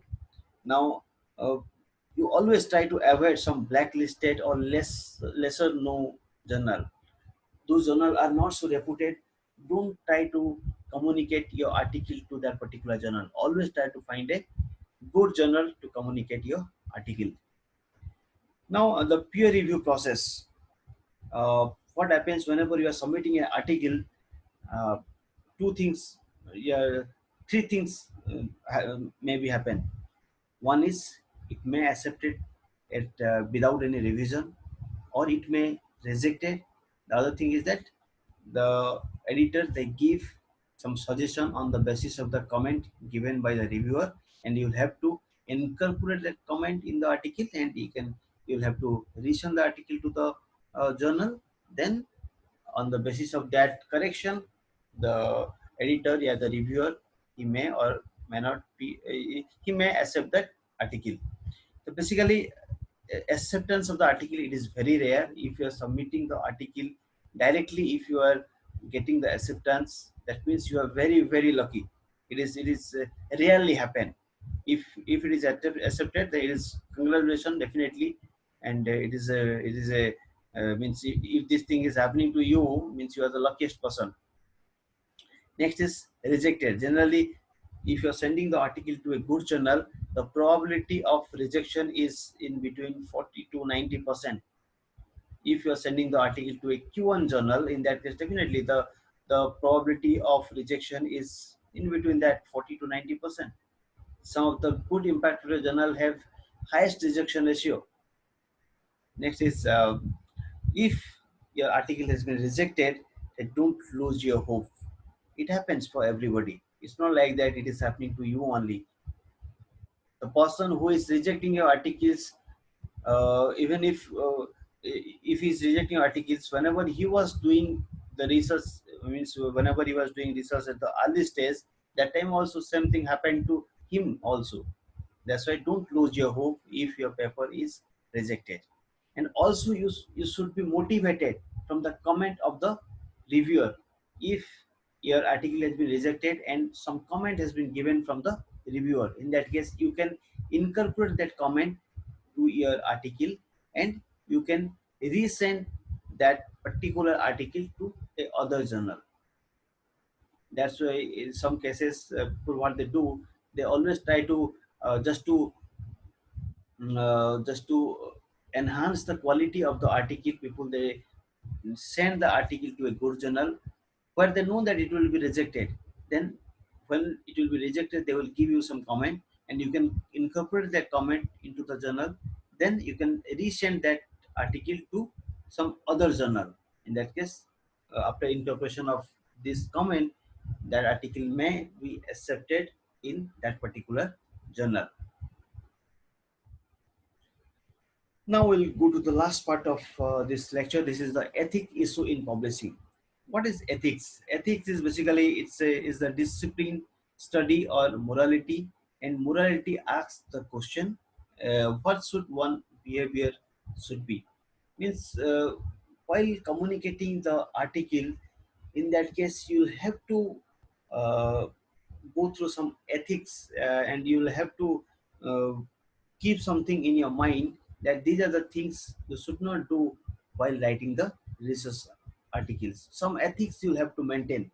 Now, uh, you always try to avoid some blacklisted or lesser known journal. Those journal are not so reputed. Don't try to communicate your article to that particular journal. Always try to find a good journal to communicate your article. Now, the peer review process. What happens whenever you are submitting an article? uh, Two things, yeah, three things maybe happen. One is, it may accept it without any revision, or it may reject it. The other thing is that the editor, they give some suggestion on the basis of the comment given by the reviewer, and you'll have to incorporate that comment in the article, and you'll have to resend the article to the journal. Then on the basis of that correction, the editor, yeah, the reviewer, he may or may not be, he may accept that article. So basically, acceptance of the article, it is very rare. If you are submitting the article directly, if you are getting the acceptance, that means you are very very lucky. It is rarely happen. If it is accepted, then it is congratulations definitely. And it is a means, if this thing is happening to you, means you are the luckiest person. Next is rejected. Generally, if you're sending the article to a good journal, the probability of rejection is in between 40 to 90%. If you're sending the article to a Q1 journal, in that case, definitely the probability of rejection is in between that 40 to 90%. Some of the good impact factor journal have highest rejection ratio. Next is, if your article has been rejected, then don't lose your hope. It happens for everybody. It's not like that it is happening to you only. The person who is rejecting your articles, even if he's rejecting articles, whenever he was doing the research, means whenever he was doing research at the early stage, that time also same thing happened to him also. That's why don't lose your hope if your paper is rejected. And also, you should be motivated from the comment of the reviewer. If your article has been rejected and some comment has been given from the reviewer, in that case you can incorporate that comment to your article, and you can resend that particular article to a other journal. That's why in some cases, people, what they do, they always try to just to enhance the quality of the article. People, they send the article to a good journal where they know that it will be rejected. Then when it will be rejected, they will give you some comment, and you can incorporate that comment into the journal. Then you can resend that article to some other journal. In that case, after incorporation of this comment, that article may be accepted in that particular journal. Now we'll go to the last part of this lecture. This is the ethic issue in publishing. What is ethics? Ethics is basically, is the discipline, study, or morality. And morality asks the question, what should one behavior should be? Means, while communicating the article, in that case you have to uh, go through some ethics, and you'll have to uh, keep something in your mind, that these are the things you should not do while writing the research articles. Some ethics you'll have to maintain,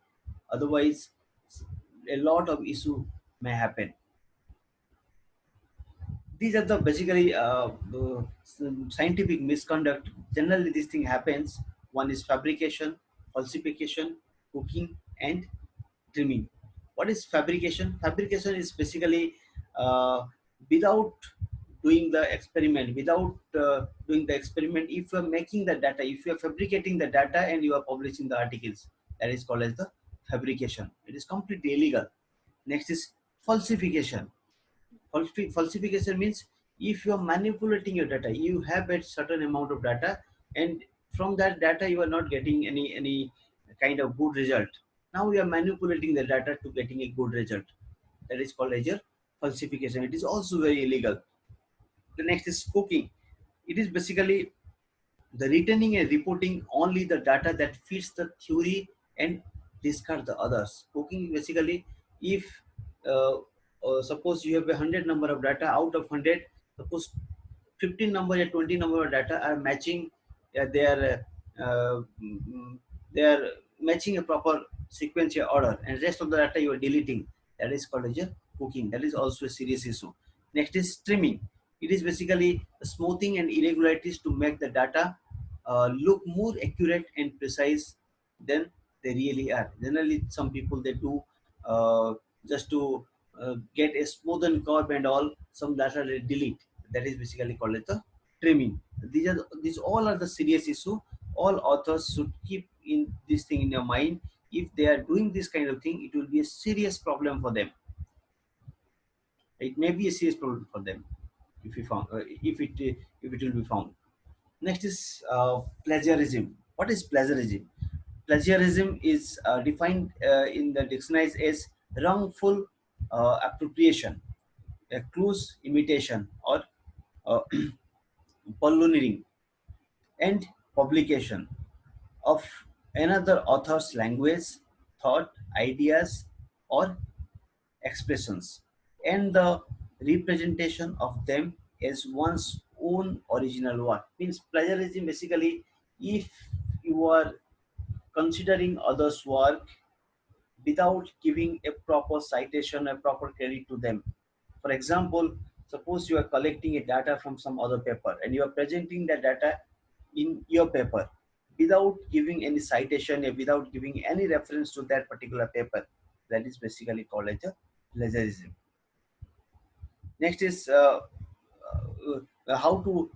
otherwise a lot of issue may happen. These are the basically some scientific misconduct. Generally this thing happens. One is fabrication, falsification, cooking, and trimming. What is fabrication? Fabrication is basically, uh, without doing the experiment, without doing the experiment, if you are making the data, if you are fabricating the data and you are publishing the articles, that is called as the fabrication. It is completely illegal. Next is falsification. Falsification means if you are manipulating your data, you have a certain amount of data, and from that data you are not getting any kind of good result. Now you are manipulating the data to getting a good result. That is called as your falsification. It is also very illegal. The next is spoofing. It is basically the retaining and reporting only the data that fits the theory and discard the others. Spoofing basically, if uh, suppose you have 100 number of data, out of 100, suppose 15 number or 20 number of data are matching, they are matching a proper sequential order, and rest of the data you are deleting. That is called as a cooking. That is also a serious issue. Next is streaming. It is basically smoothing and irregularities to make the data look more accurate and precise than they really are. Generally, some people they do just to get a smoothen curve and all, some data they delete. That is basically called as the trimming. These all are the serious issue. All authors should keep in this thing in your mind. If they are doing this kind of thing, it will be a serious problem for them. It may be a serious problem for them if you found if it will be found. Next is plagiarism. What is plagiarism? Plagiarism is defined in the dictionary as wrongful appropriation, a close imitation, or uh, pulmonary and publication of another author's language, thought, ideas, or expressions, and the representation of them as one's own original work. Means plagiarism basically, if you are considering others' work without giving a proper citation, a proper credit to them. For example, suppose you are collecting a data from some other paper and you are presenting that data in your paper without giving any citation, without giving any reference to that particular paper. That is basically called as a plagiarism. Next is how to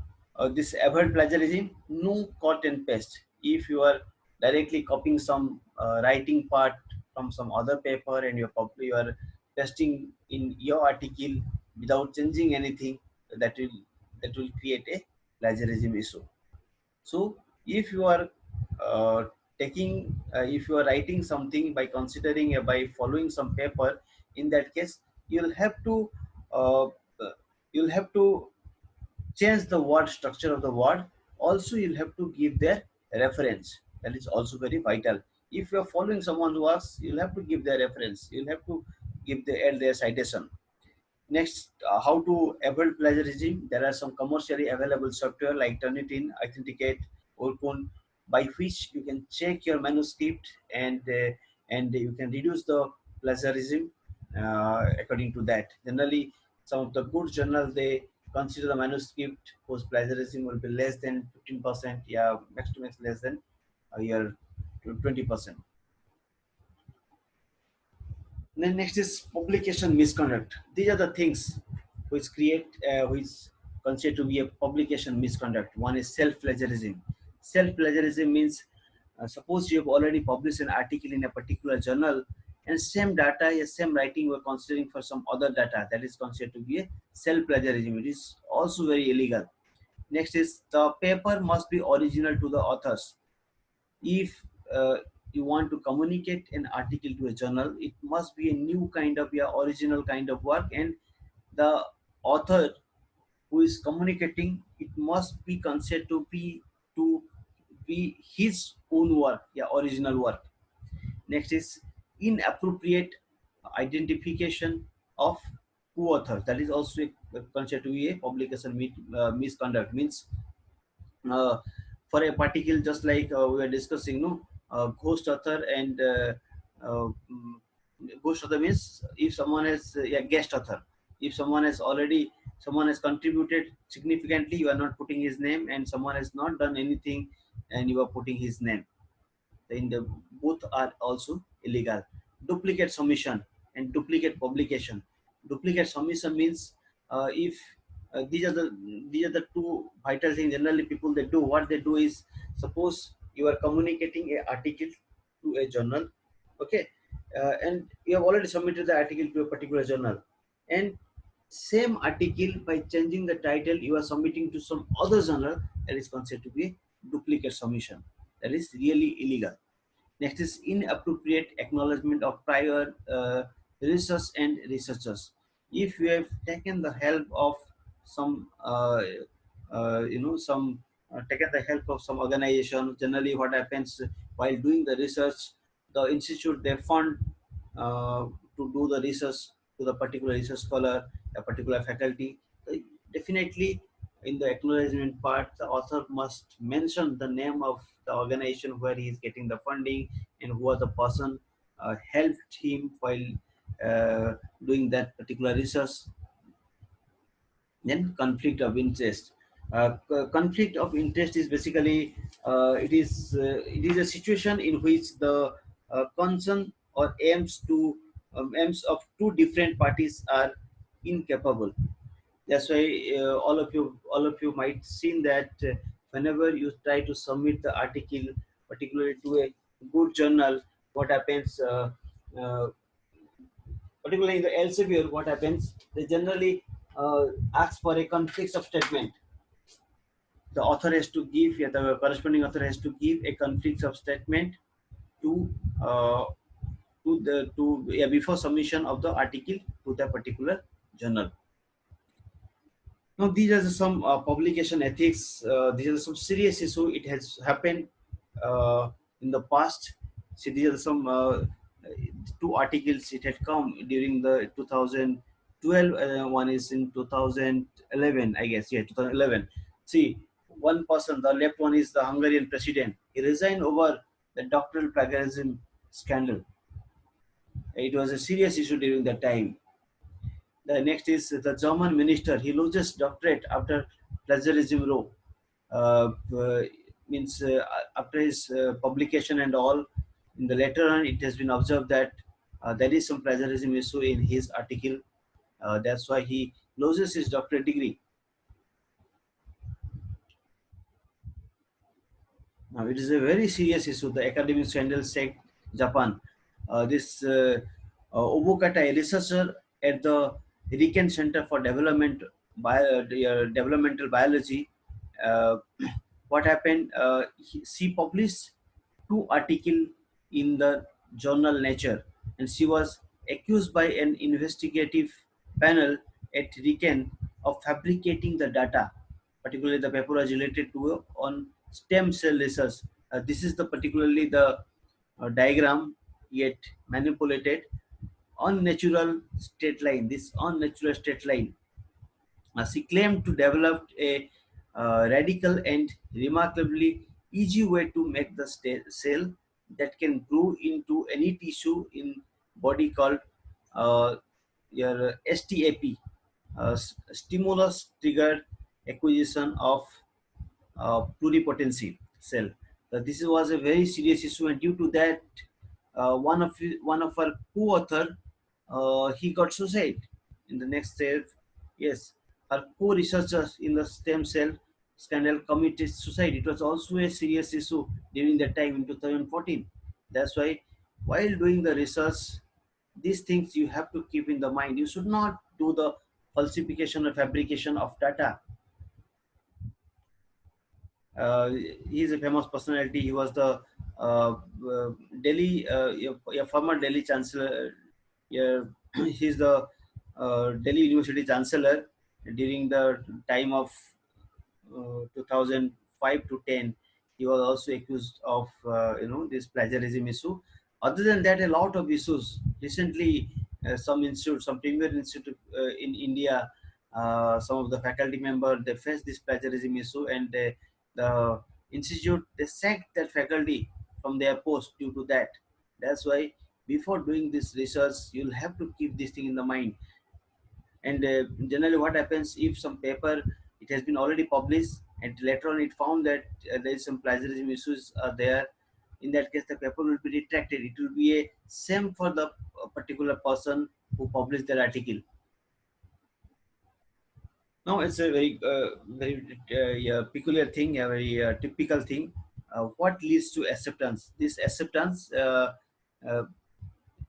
this avoid plagiarism. No cut and paste. If you are directly copying some writing part from some other paper and you are pasting in your article without changing anything, that will create a plagiarism issue. So if you are uh, if you are writing something by considering by following some paper, in that case you'll have to uh, uh, you'll have to change the word structure of the word. Also, you'll have to give their reference. That is also very vital. If you are following someone's works, you'll have to give their reference. You'll have to give their citation. Next, how to avoid plagiarism. There are some commercially available software like Turnitin, Authenticate, Orkun, by which you can check your manuscript and you can reduce the plagiarism according to that. Generally, some of the good journals they consider the manuscript whose plagiarism will be less than 15%, yeah, max to max less than a year to 20%. Then next is publication misconduct. These are the things which considered to be a publication misconduct. One is self-plagiarism. Self-plagiarism means suppose you have already published an article in a particular journal and same data, same writing you are considering for some other data, that is considered to be a self-plagiarism. It is also very illegal. Next is the paper must be original to the authors. If you want to communicate an article to a journal, it must be a new kind of original kind of work, and the author who is communicating, it must be considered to be his own work, original work. Next is inappropriate identification of co-author. That is also considered to be a publication misconduct. Means for a particle, just like we are discussing, no, ghost author and uh, mm, ghost author means if someone has guest author, if someone has contributed significantly, you are not putting his name, and someone has not done anything and you are putting his name, then the both are also illegal. Duplicate submission and duplicate publication. Duplicate submission means if these are the two vital things generally people they do. What they do is, suppose you are communicating a article to a journal, okay, and you have already submitted the article to a particular journal, and same article, by changing the title, you are submitting to some other journal, that is considered to be duplicate submission. That is really illegal. Next is inappropriate acknowledgement of prior research and researchers. If you have taken the help of some, some taken the help of some organization, generally what happens while doing the research, the institute they fund uh, to do the research to the particular research scholar, a particular faculty. Definitely, in the acknowledgement part, the author must mention the name of the organization where he is getting the funding and who are the person helped him while uh, doing that particular research. Then conflict of interest. Conflict of interest is basically, it is a situation in which the concern or aims of two different parties are incapable. That's why all of you might seen that whenever you try to submit the article, particularly to a good journal, what happens, particularly in the Elsevier, what happens, they generally ask for a conflict of statement. The author has to give, yeah, the corresponding author has to give a conflict of statement to uh, before submission of the article to the particular journal. Now, these are some publication ethics. These are some serious issue. It has happened in the past. See, these are some two articles. It had come during the 2012. One is in 2011, I guess. Yeah, 2011. See, one person. The left one is the Hungarian president. He resigned over the doctoral plagiarism scandal. It was a serious issue during that time. The next is the German minister. He loses doctorate after plagiarism row. Uh, Means after his publication and all. In the later on, it has been observed that there is some plagiarism issue in his article. That's why he loses his doctorate degree. Now, it is a very serious issue. The academic scandal said Japan. This Obokata, a researcher at the Riken Center for Developmental Biology, uh, what happened? She published two articles in the journal Nature, and she was accused by an investigative panel at Riken of fabricating the data. Particularly, the paper was related to on stem cell research. This is the particularly the diagram yet manipulated unnatural state line. This unnatural state line, she claimed to develop a radical and remarkably easy way to make the cell that can grow into any tissue in body called your STAP, stimulus triggered acquisition of pluripotency cell. This was a very serious issue, and due to that, one of our co-author, he got suicide. In the next step, yes, our co-researchers in the stem cell scandal committed suicide. It was also a serious issue during that time in 2014. That's why, while doing the research, these things you have to keep in the mind. You should not do the falsification or fabrication of data. He is a famous personality. He was the Delhi, a former Delhi Chancellor. Yeah, he's the Delhi University Chancellor during the time of 2005 to 10. He was also accused of this plagiarism issue. Other than that, a lot of issues. Recently, some institute, some premier institute in India, some of the faculty member they faced this plagiarism issue, and the institute they sacked that faculty from their post due to that. That's why before doing this research, you'll have to keep this thing in the mind. And generally what happens, if some paper it has been already published and later on it found that there is some plagiarism issues are there, in that case the paper will be retracted. It will be a same for the particular person who published that article. No, it's a very yeah, peculiar thing, a very typical thing. What leads to acceptance? This acceptance, uh,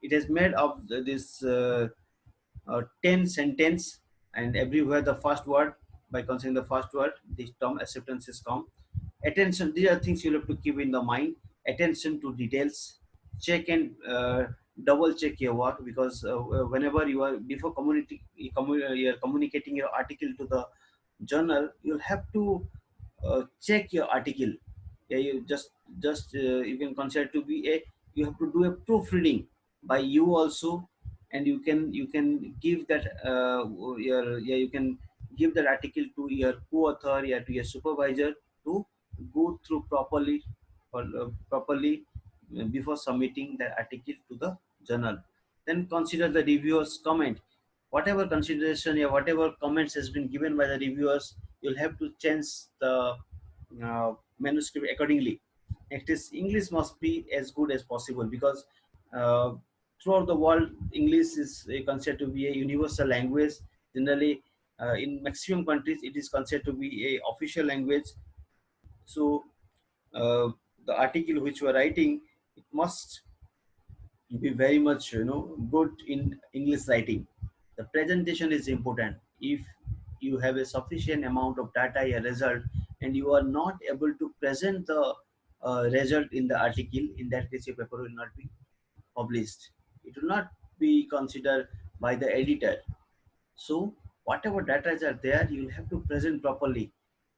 it is made of this 10 sentence, and everywhere the first word, by considering the first word, this term acceptance is come. Attention, these are things you have to keep in the mind. Attention to details. Check and double check your work, because whenever you are before you're communicating your article to the journal, you'll have to check your article. Yeah, you can consider to be a, you have to do a proofreading by you also, and you can give that your yeah, you can give that article to your co-author, yeah, to your supervisor, to go through properly, or properly before submitting the article to the journal. Then consider the reviewers comment. Whatever consideration, yeah, whatever comments has been given by the reviewers, you'll have to change the manuscript accordingly. Next is English must be as good as possible, because uh, throughout the world, English is considered to be a universal language. Generally, in maximum countries, it is considered to be a official language. So the article which we are writing, it must be very much, good in English writing. The presentation is important. If you have a sufficient amount of data, a result, and you are not able to present the result in the article, in that case your paper will not be published. It will not be considered by the editor. So whatever data are there, you'll have to present properly.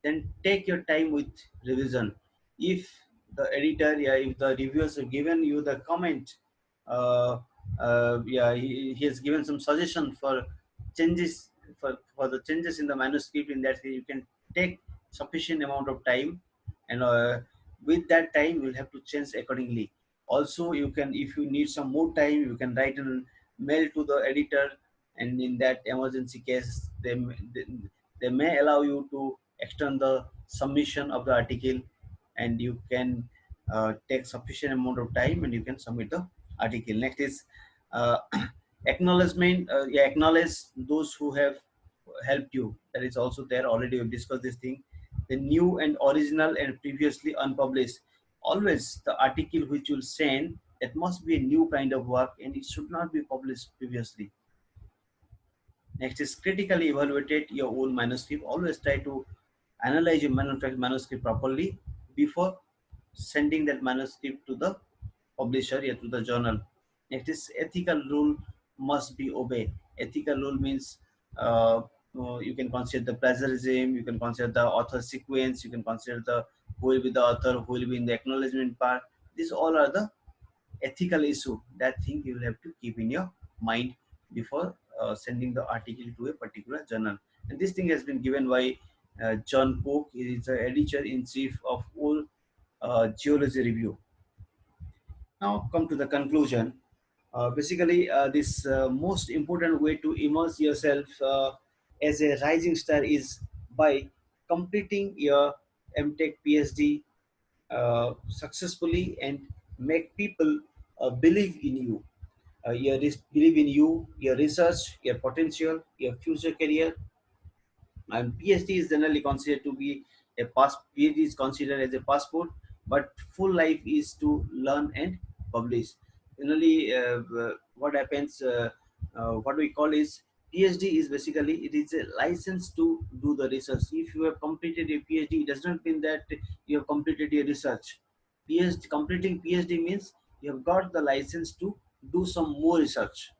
Then take your time with revision. If the editor, yeah, if the reviewers have given you the comment, uh, yeah, he has given some suggestion for changes, for the changes in the manuscript. In that case, you can take sufficient amount of time, and with that time, you'll have to change accordingly. Also, you can, if you need some more time, you can write a mail to the editor, and in that emergency case, they may allow you to extend the submission of the article, and you can take sufficient amount of time, and you can submit the article. Next is uh, acknowledgement. Yeah, acknowledge those who have helped you. That is also there, already we've discussed this thing. The new and original and previously unpublished. Always the article which you'll send, it must be a new kind of work, and it should not be published previously. Next is critically evaluate your own manuscript. Always try to analyze your manuscript properly before sending that manuscript to the publisher or to the journal. Next is ethical rule must be obeyed. Ethical rule means you can consider the plagiarism, you can consider the author sequence, you can consider the who will be the author, who will be in the acknowledgement part. These all are the ethical issue. That thing you will have to keep in your mind before sending the article to a particular journal. And this thing has been given by John Pook. He is the editor in chief of all geology review. Now come to the conclusion. Basically, this most important way to immerse yourself as a rising star is by completing your MTech PhD successfully, and make people believe in you. Believe in you, your research, your potential, your future career. And PhD is generally considered to be a pass. PhD is considered as a passport, but full life is to learn and publish. Generally, what happens? What we call is PhD is basically, it is a license to do the research. If you have completed a PhD, it does not mean that you have completed your research. PhD, completing PhD means you have got the license to do some more research.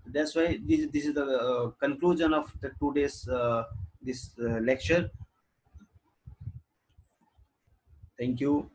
That's why this is the conclusion of the today's this lecture. Thank you.